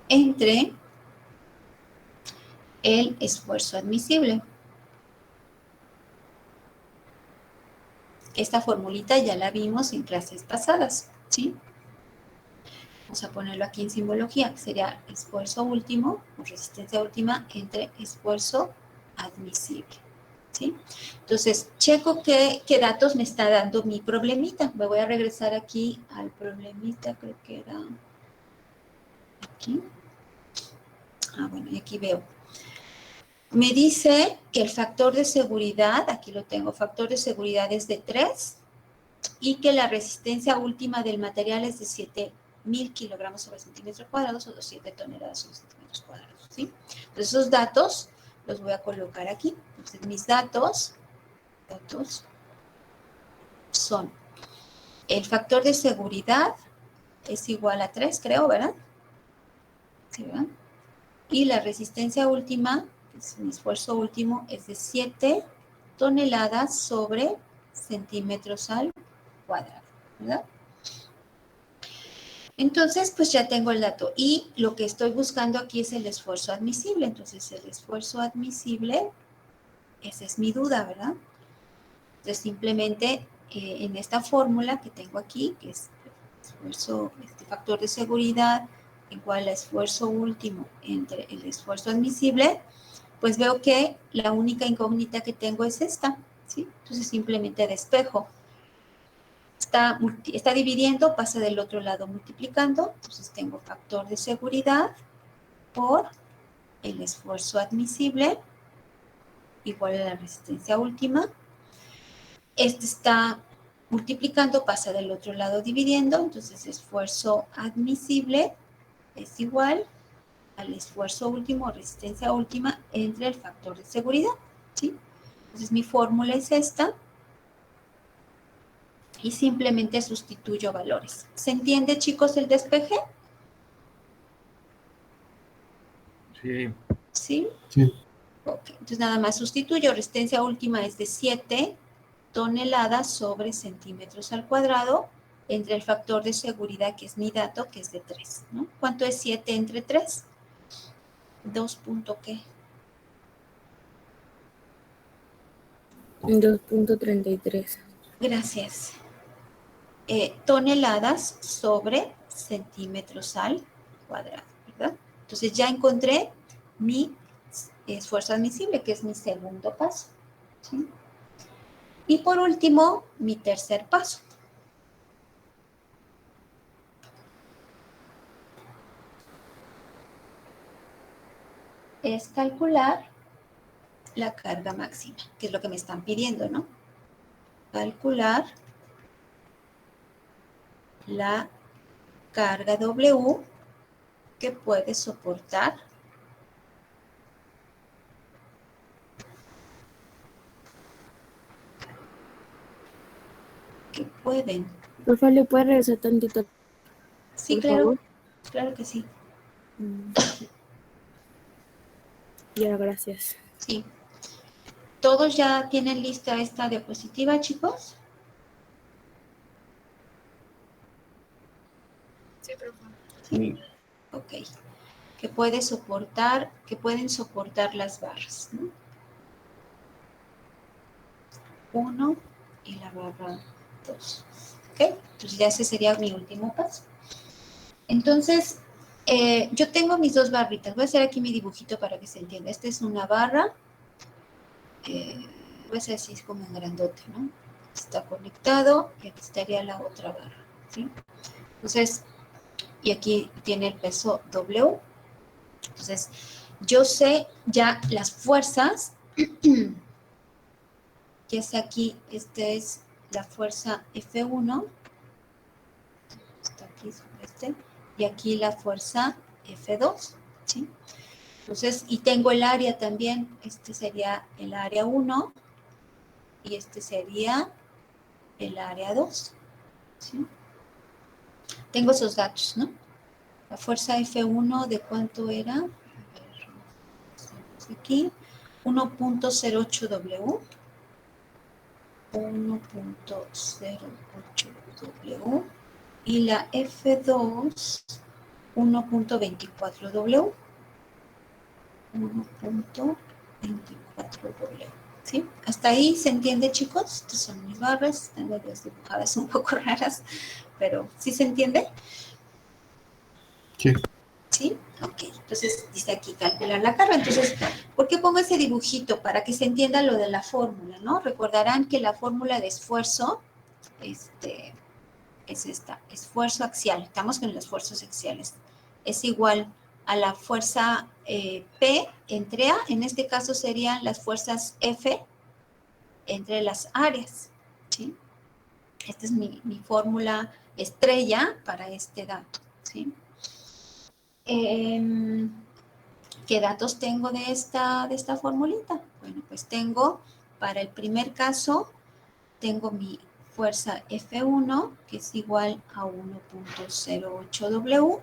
A: entre el esfuerzo admisible. Esta formulita ya la vimos en clases pasadas, ¿sí? Vamos a ponerlo aquí en simbología, que sería esfuerzo último o resistencia última entre esfuerzo admisible, ¿sí? Entonces, checo qué datos me está dando mi problemita. Me voy a regresar aquí al problemita, creo que era aquí. Bueno, y aquí veo. Me dice que el factor de seguridad, aquí lo tengo, factor de seguridad es de 3 y que la resistencia última del material es de 7,000 kilogramos sobre centímetros cuadrados o 7 toneladas sobre centímetros cuadrados, ¿sí? Entonces, esos datos los voy a colocar aquí. Entonces, mis datos son el factor de seguridad es igual a 3, creo, ¿verdad? ¿Sí, verdad? Y la resistencia última, mi esfuerzo último, es de 7 toneladas sobre centímetros al cuadrado, ¿verdad? Entonces, pues ya tengo el dato. Y lo que estoy buscando aquí es el esfuerzo admisible. Entonces, el esfuerzo admisible, esa es mi duda, ¿verdad? Entonces, simplemente en esta fórmula que tengo aquí, que es esfuerzo, factor de seguridad igual a esfuerzo último entre el esfuerzo admisible, pues veo que la única incógnita que tengo es esta, ¿sí? Entonces simplemente despejo. está dividiendo, pasa del otro lado multiplicando. Entonces tengo factor de seguridad por el esfuerzo admisible igual a la resistencia última. Este está multiplicando, pasa del otro lado dividiendo, entonces esfuerzo admisible es igual al esfuerzo último, resistencia última, entre el factor de seguridad, ¿sí? Entonces mi fórmula es esta y simplemente sustituyo valores. ¿Se entiende, chicos, el despeje?
J: Sí.
A: ¿Sí?
C: Sí.
A: Ok, entonces nada más sustituyo, resistencia última es de 7 toneladas sobre centímetros al cuadrado, entre el factor de seguridad, que es mi dato, que es de 3, ¿no? ¿Cuánto es 7 entre 3? 2 punto ¿qué?
B: 2.33.
A: Gracias. Toneladas sobre centímetros al cuadrado, ¿verdad? Entonces ya encontré mi esfuerzo admisible, que es mi segundo paso, ¿sí? Y por último, mi tercer paso. Es calcular la carga máxima, que es lo que me están pidiendo, ¿no? Calcular la carga W que puede soportar
B: Porfa, ¿le puede regresar tantito?
A: Sí,
B: por
A: claro,
B: favor?
A: claro que sí.
B: Ya, gracias.
A: Sí. ¿Todos ya tienen lista esta diapositiva, chicos?
B: Sí, profe.
A: Sí. Ok. Que pueden soportar las barras, ¿no? 1 y la barra 2. ¿Ok? Entonces ya ese sería mi último paso. Entonces, yo tengo mis dos barritas. Voy a hacer aquí mi dibujito para que se entienda. Esta es una barra. Voy a hacer así como en grandote, ¿no? Está conectado y aquí estaría la otra barra, ¿sí? Entonces, y aquí tiene el peso W. Entonces, yo sé ya las fuerzas, que es aquí, esta es la fuerza F1, está aquí sobre este, y aquí la fuerza F2, ¿sí? Entonces, y tengo el área también, este sería el área 1 y este sería el área 2, ¿sí? Tengo esos datos, ¿no? La fuerza F1, ¿de cuánto era? A ver, aquí, 1.08 W. 1.08 W. Y la F2, 1.24 W. 1.24 W. ¿Sí? ¿Hasta ahí se entiende, chicos? Estas son mis barras, están las dibujadas un poco raras, pero ¿sí se entiende?
C: Sí.
A: ¿Sí? Ok, entonces dice aquí calcular la carga. Entonces, ¿por qué pongo ese dibujito? Para que se entienda lo de la fórmula, ¿no? Recordarán que la fórmula de esfuerzo es esta, esfuerzo axial. Estamos con los esfuerzos axiales. Es igual a la fuerza P entre A, en este caso serían las fuerzas F entre las áreas, ¿sí? Esta es mi fórmula estrella para este dato, ¿sí? ¿Qué datos tengo de esta formulita? Bueno, pues tengo, para el primer caso, tengo mi fuerza F1, que es igual a 1.08 W,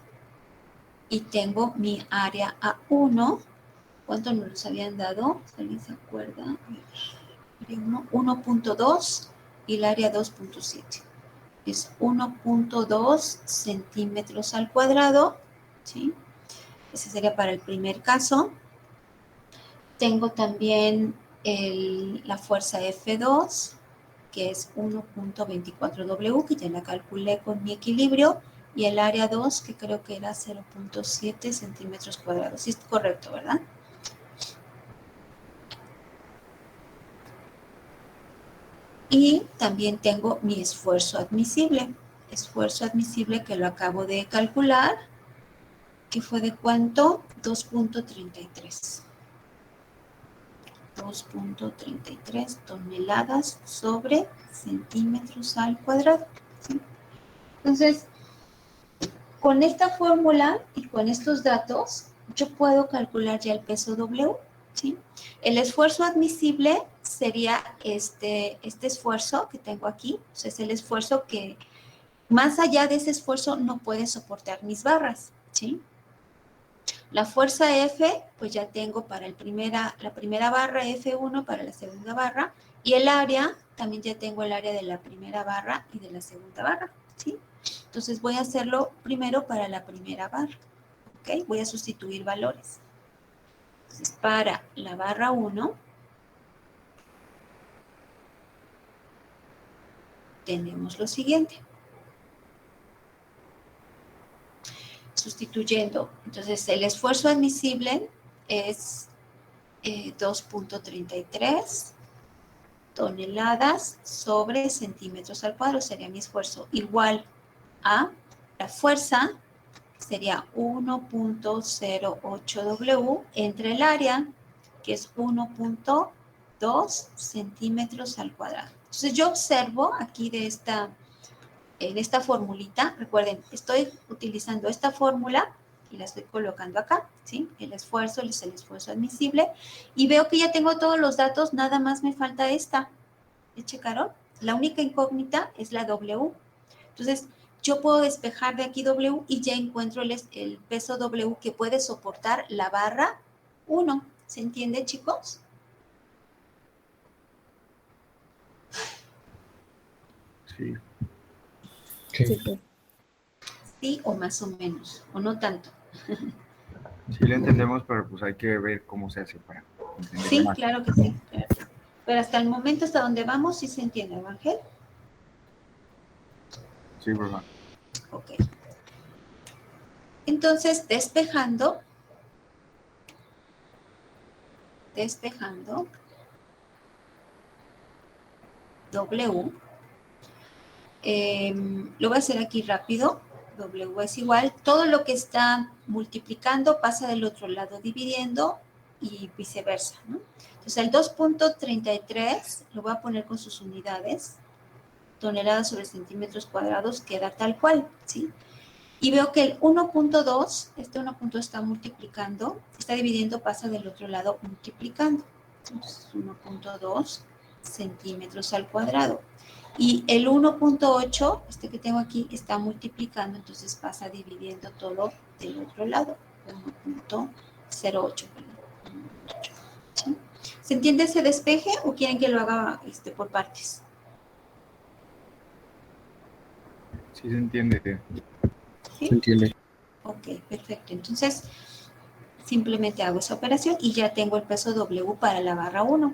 A: y tengo mi área A1. ¿Cuánto nos los habían dado? ¿Alguien se acuerda? 1.2 y el área 2.7. Es 1.2 centímetros al cuadrado, ¿sí? Ese sería para el primer caso. Tengo también la fuerza F2, que es 1.24 W, que ya la calculé con mi equilibrio, y el área 2, que creo que era 0.7 centímetros cuadrados. Sí, es correcto, ¿verdad? Y también tengo mi esfuerzo admisible. Esfuerzo admisible que lo acabo de calcular, que fue de ¿cuánto? 2.33. 2.33 toneladas sobre centímetros al cuadrado, ¿sí? Entonces, con esta fórmula y con estos datos, yo puedo calcular ya el peso W, ¿sí? El esfuerzo admisible sería este esfuerzo que tengo aquí, o sea, es el esfuerzo que más allá de ese esfuerzo no puede soportar mis barras, ¿sí? La fuerza F, pues ya tengo para la primera barra F1 para la segunda barra, y el área, también ya tengo el área de la primera barra y de la segunda barra, ¿sí? Entonces voy a hacerlo primero para la primera barra, ¿ok? Voy a sustituir valores. Entonces, para la barra 1, tenemos lo siguiente. Sustituyendo, entonces el esfuerzo admisible es 2.33 toneladas sobre centímetros al cuadrado, sería mi esfuerzo, igual a la fuerza, sería 1.08 W entre el área, que es 1.2 centímetros al cuadrado. Entonces yo observo aquí en esta formulita, recuerden, estoy utilizando esta fórmula y la estoy colocando acá, ¿sí? El esfuerzo es el esfuerzo admisible, y veo que ya tengo todos los datos, nada más me falta esta. ¿Ya checaron? La única incógnita es la W. Entonces, yo puedo despejar de aquí W y ya encuentro el peso W que puede soportar la barra 1. ¿Se entiende, chicos?
J: Sí.
B: Sí, pues.
A: Sí, o más o menos, o no tanto.
J: Sí lo entendemos, pero pues hay que ver cómo se hace para entenderlo
A: Sí,
J: más.
A: claro que sí. Claro. Pero hasta el momento, hasta donde vamos, sí se entiende, ¿no, Ángel?
J: Sí, por favor.
A: Ok. Entonces, despejando, W, lo voy a hacer aquí rápido. W es igual, todo lo que está multiplicando pasa del otro lado dividiendo y viceversa, ¿no? Entonces el 2.33 lo voy a poner con sus unidades, toneladas sobre centímetros cuadrados, queda tal cual, ¿sí? Y veo que el 1.2, este 1.2 está multiplicando, está dividiendo, pasa del otro lado multiplicando. Entonces 1.2 centímetros al cuadrado. Y el 1.8, este que tengo aquí, está multiplicando, entonces pasa dividiendo todo del otro lado. 1.08. ¿Sí? ¿Se entiende ese despeje o quieren que lo haga por partes?
J: Sí se entiende.
A: ¿Sí?
I: ¿Se entiende?
A: Ok, perfecto. Entonces, simplemente hago esa operación y ya tengo el peso W para la barra 1.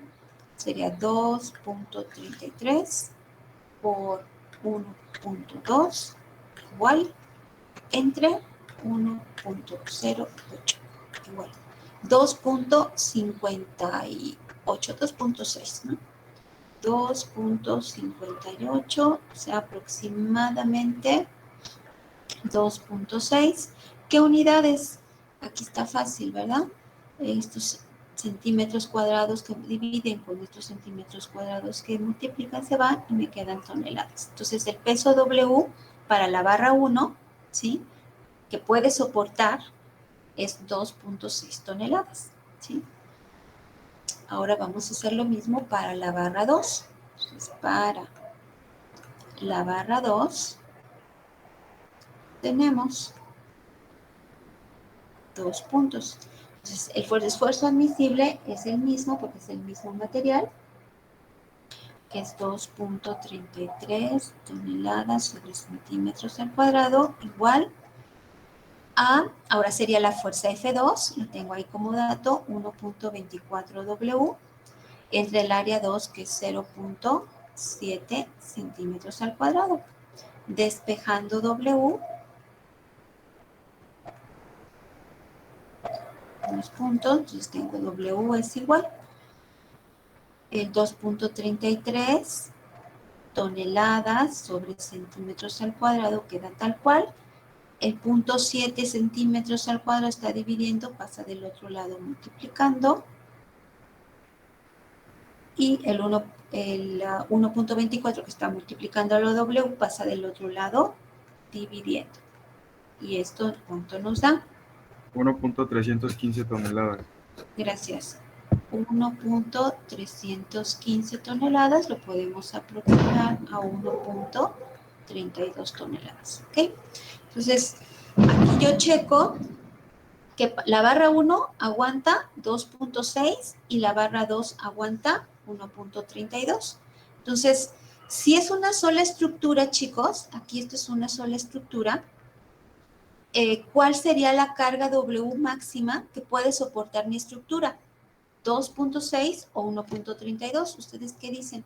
A: Sería 2.33 por 1.2 igual entre 1.08 igual 2.58, 2.6, ¿no? 2.58, o sea, aproximadamente 2.6. ¿Qué unidades? Aquí está fácil, ¿verdad? Estos centímetros cuadrados que dividen con estos centímetros cuadrados que multiplican se van y me quedan toneladas. Entonces, el peso W para la barra 1, ¿sí? Que puede soportar es 2.6 toneladas, ¿sí? Ahora vamos a hacer lo mismo para la barra 2. Entonces, para la barra 2 tenemos 2 puntos. Entonces, el esfuerzo admisible es el mismo porque es el mismo material, que es 2.33 toneladas sobre centímetros al cuadrado, igual a, ahora sería la fuerza F2, lo tengo ahí como dato, 1.24 W, entre el área 2, que es 0.7 centímetros al cuadrado. Despejando W, unos puntos, entonces tengo W es igual. El 2.33 toneladas sobre centímetros al cuadrado queda tal cual. El 0.7 centímetros al cuadrado está dividiendo, pasa del otro lado multiplicando. Y el 1.24 que está multiplicando a lo W pasa del otro lado dividiendo. ¿Y esto cuánto nos da?
J: 1.315 toneladas.
A: Gracias. 1.315 toneladas lo podemos aproximar a 1.32 toneladas. ¿Ok? Entonces, aquí yo checo que la barra 1 aguanta 2.6 y la barra 2 aguanta 1.32. Entonces, si es una sola estructura, chicos, aquí esto es una sola estructura, ¿cuál sería la carga W máxima que puede soportar mi estructura? ¿2.6 o 1.32? ¿Ustedes qué dicen?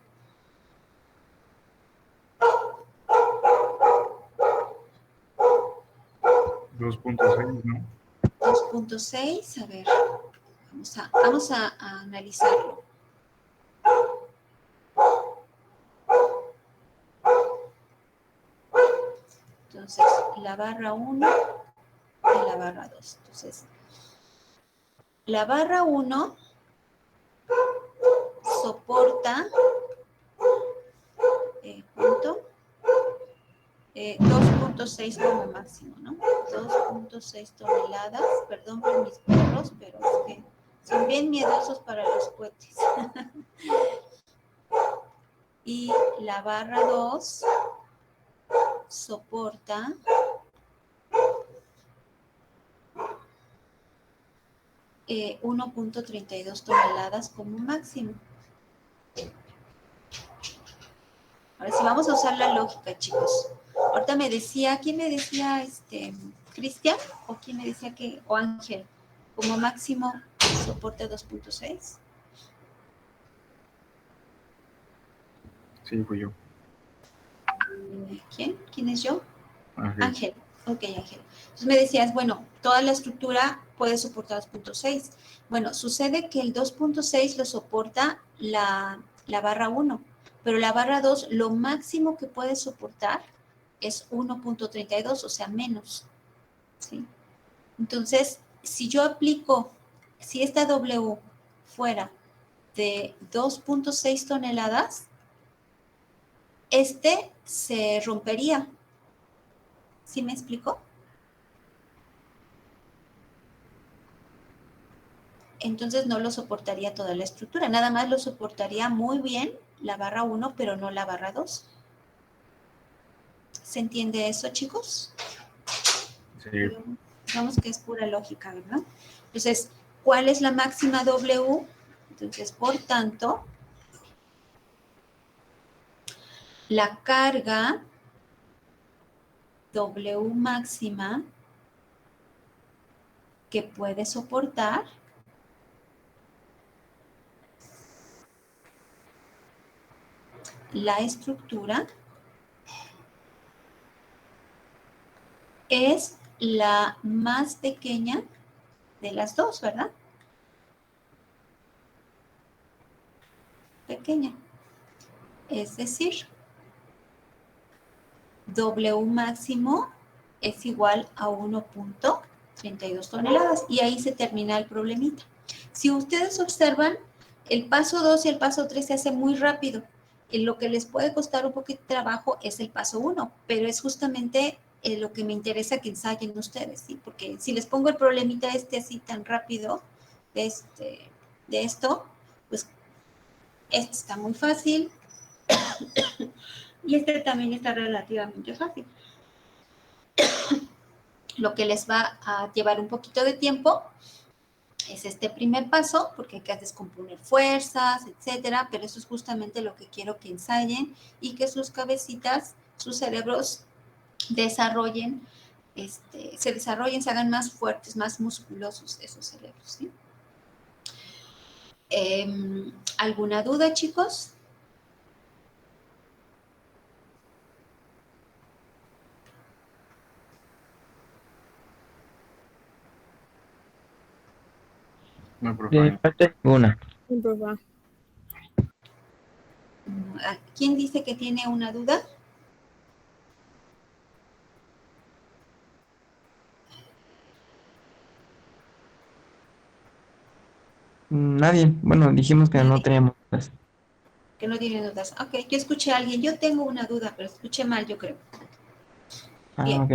J: $2.6, ¿no?
A: 2.6, a ver, vamos a analizarlo. Entonces, la barra 1 y la barra 2. Entonces, la barra 1 soporta, ¿cuánto? 2.6 como máximo, ¿no? 2.6 toneladas. Perdón por mis perros, pero es que son bien miedosos para los cohetes. Y la barra 2 soporta 1.32 toneladas como máximo. Ahora sí, vamos a usar la lógica, chicos. Ahorita me decía, ¿quién me decía, Cristian? ¿O quién me decía que, o Ángel, como máximo soporte 2.6?
J: Sí, fui yo.
A: ¿Quién? ¿Quién es yo?
J: Ángel.
A: Ángel. Ok, Ángel. Entonces me decías, bueno, toda la estructura puede soportar 2.6. Bueno, sucede que el 2.6 lo soporta la barra 1, pero la barra 2 lo máximo que puede soportar es 1.32, o sea, menos. ¿Sí? Entonces, si yo aplico, si esta W fuera de 2.6 toneladas, este se rompería. ¿Sí me explico? Entonces no lo soportaría toda la estructura, nada más lo soportaría muy bien la barra 1, pero no la barra 2. ¿Se entiende eso, chicos?
J: Sí.
A: Digamos que es pura lógica, ¿verdad? Entonces, ¿cuál es la máxima W? Entonces, por tanto, la carga W máxima que puede soportar la estructura es la más pequeña de las dos, ¿verdad? Pequeña. Es decir, W máximo es igual a 1.32 toneladas y ahí se termina el problemita. Si ustedes observan, el paso 2 y el paso 3 se hace muy rápido. Lo que les puede costar un poquito de trabajo es el paso 1, pero es justamente lo que me interesa que ensayen ustedes, ¿sí? Porque si les pongo el problemita así tan rápido de esto, pues este está muy fácil y este también está relativamente fácil. Lo que les va a llevar un poquito de tiempo es este primer paso, porque hay que descomponer fuerzas, etcétera, pero eso es justamente lo que quiero que ensayen y que sus cabecitas, sus cerebros desarrollen, se desarrollen, se hagan más fuertes, más musculosos esos cerebros, ¿sí? ¿Alguna duda, chicos?
J: No,
F: De mi
J: profe.
F: parte, ninguna.
B: Sí, profe.
A: No ¿Quién dice que tiene una duda?
F: Nadie. Bueno, dijimos que no teníamos dudas.
A: Que no tiene dudas. Ok, yo escuché a alguien. Yo tengo una duda, pero escuché mal, yo creo. Bien.
F: Ok.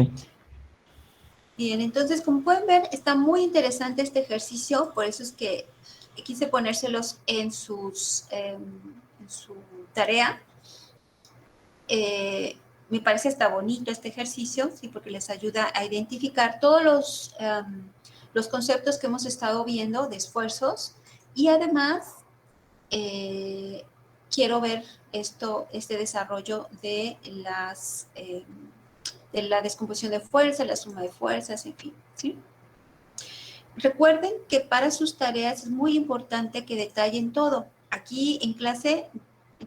A: Bien, entonces, como pueden ver, está muy interesante este ejercicio. Por eso es que quise ponérselos en su tarea. Me parece hasta bonito este ejercicio, ¿sí? Porque les ayuda a identificar todos los conceptos que hemos estado viendo de esfuerzos y además quiero ver este desarrollo de de la descomposición de fuerza, la suma de fuerzas, en fin, ¿sí? Recuerden que para sus tareas es muy importante que detallen todo. Aquí en clase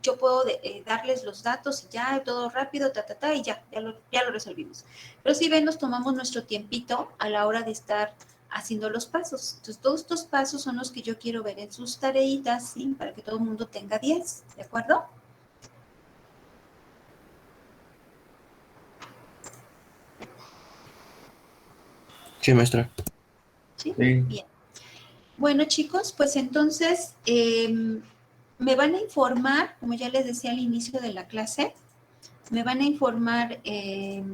A: yo puedo darles los datos y ya, todo rápido, y ya lo resolvimos. Pero si ven, nos tomamos nuestro tiempito a la hora de estar haciendo los pasos. Entonces, todos estos pasos son los que yo quiero ver en sus tareitas, ¿sí? Para que todo el mundo tenga 10, ¿de acuerdo?
C: Sí, maestra.
A: ¿Sí?
D: Sí.
A: Bien. Bueno, chicos, pues entonces me van a informar, como ya les decía al inicio de la clase, me van a informar qué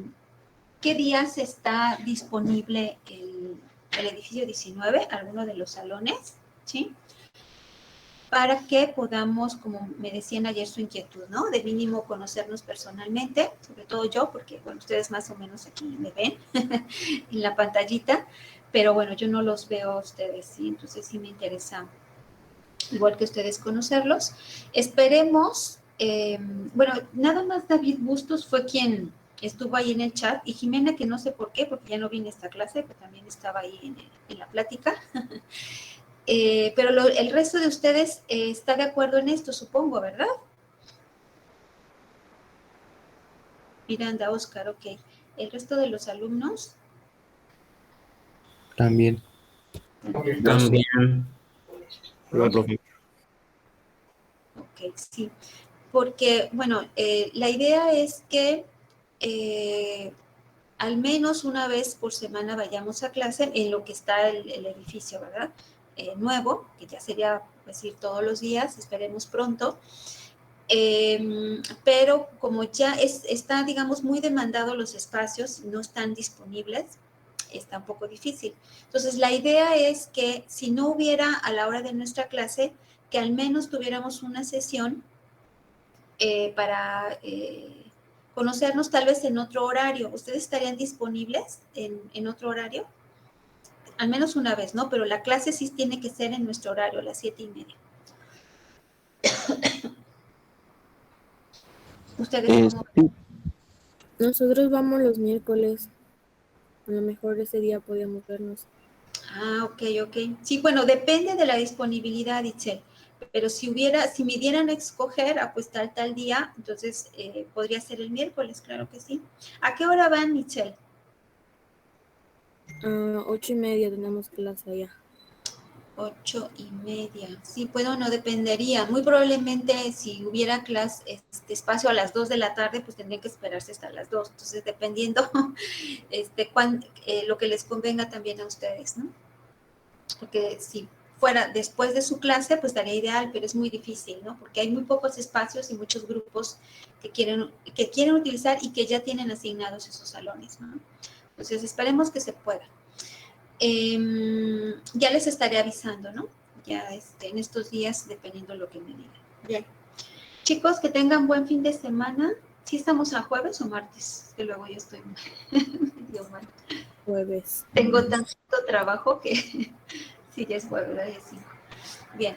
A: días está disponible el edificio 19, alguno de los salones, ¿sí? Para que podamos, como me decían ayer su inquietud, ¿no? De mínimo conocernos personalmente, sobre todo yo, porque, bueno, ustedes más o menos aquí me ven en la pantallita, pero bueno, yo no los veo a ustedes, ¿sí? Entonces sí me interesa, igual que ustedes, conocerlos. Esperemos, bueno, nada más David Bustos fue quien estuvo ahí en el chat, y Jimena, que no sé por qué, porque ya no vine a esta clase, pero también estaba ahí en la plática. Pero el resto de ustedes está de acuerdo en esto, supongo, ¿verdad? Miranda, Oscar, ok. El resto de los alumnos.
C: También.
E: También.
I: Hola, profe.
A: Ok, sí. Porque, bueno, la idea es que al menos una vez por semana vayamos a clase en lo que está el edificio, ¿verdad? Nuevo, que ya sería, pues, ir todos los días, esperemos pronto. Pero como ya está, digamos, muy demandado los espacios, no están disponibles, está un poco difícil. Entonces, la idea es que si no hubiera a la hora de nuestra clase, que al menos tuviéramos una sesión para conocernos tal vez en otro horario. ¿Ustedes estarían disponibles en otro horario? Al menos una vez, ¿no? Pero la clase sí tiene que ser en nuestro horario, a las 7:30. ¿Ustedes cómo?
I: Sí,
B: Nosotros vamos los miércoles. A lo mejor ese día podíamos vernos.
A: Ah, ok. Sí, bueno, depende de la disponibilidad, Itzel. Pero si me dieran a escoger, pues tal día, entonces podría ser el miércoles, claro que sí. ¿A qué hora van, Itzel?
B: 8:30 tenemos clase allá.
A: 8:30. Sí, pues no dependería. Muy probablemente si hubiera clase, espacio a las 2 de la tarde, pues tendría que esperarse hasta las 2. Entonces, dependiendo lo que les convenga también a ustedes, ¿no? Porque si fuera después de su clase, pues estaría ideal, pero es muy difícil, ¿no? Porque hay muy pocos espacios y muchos grupos que quieren utilizar y que ya tienen asignados esos salones, ¿no? Entonces, esperemos que se pueda. Ya les estaré avisando, ¿no? Ya en estos días, dependiendo de lo que me digan. Bien. Chicos, que tengan buen fin de semana. ¿Sí estamos a jueves o martes? Que luego yo estoy medio mal.
B: Jueves.
A: Tengo tanto trabajo que sí, ya es jueves, ¿verdad? Sí. Bien.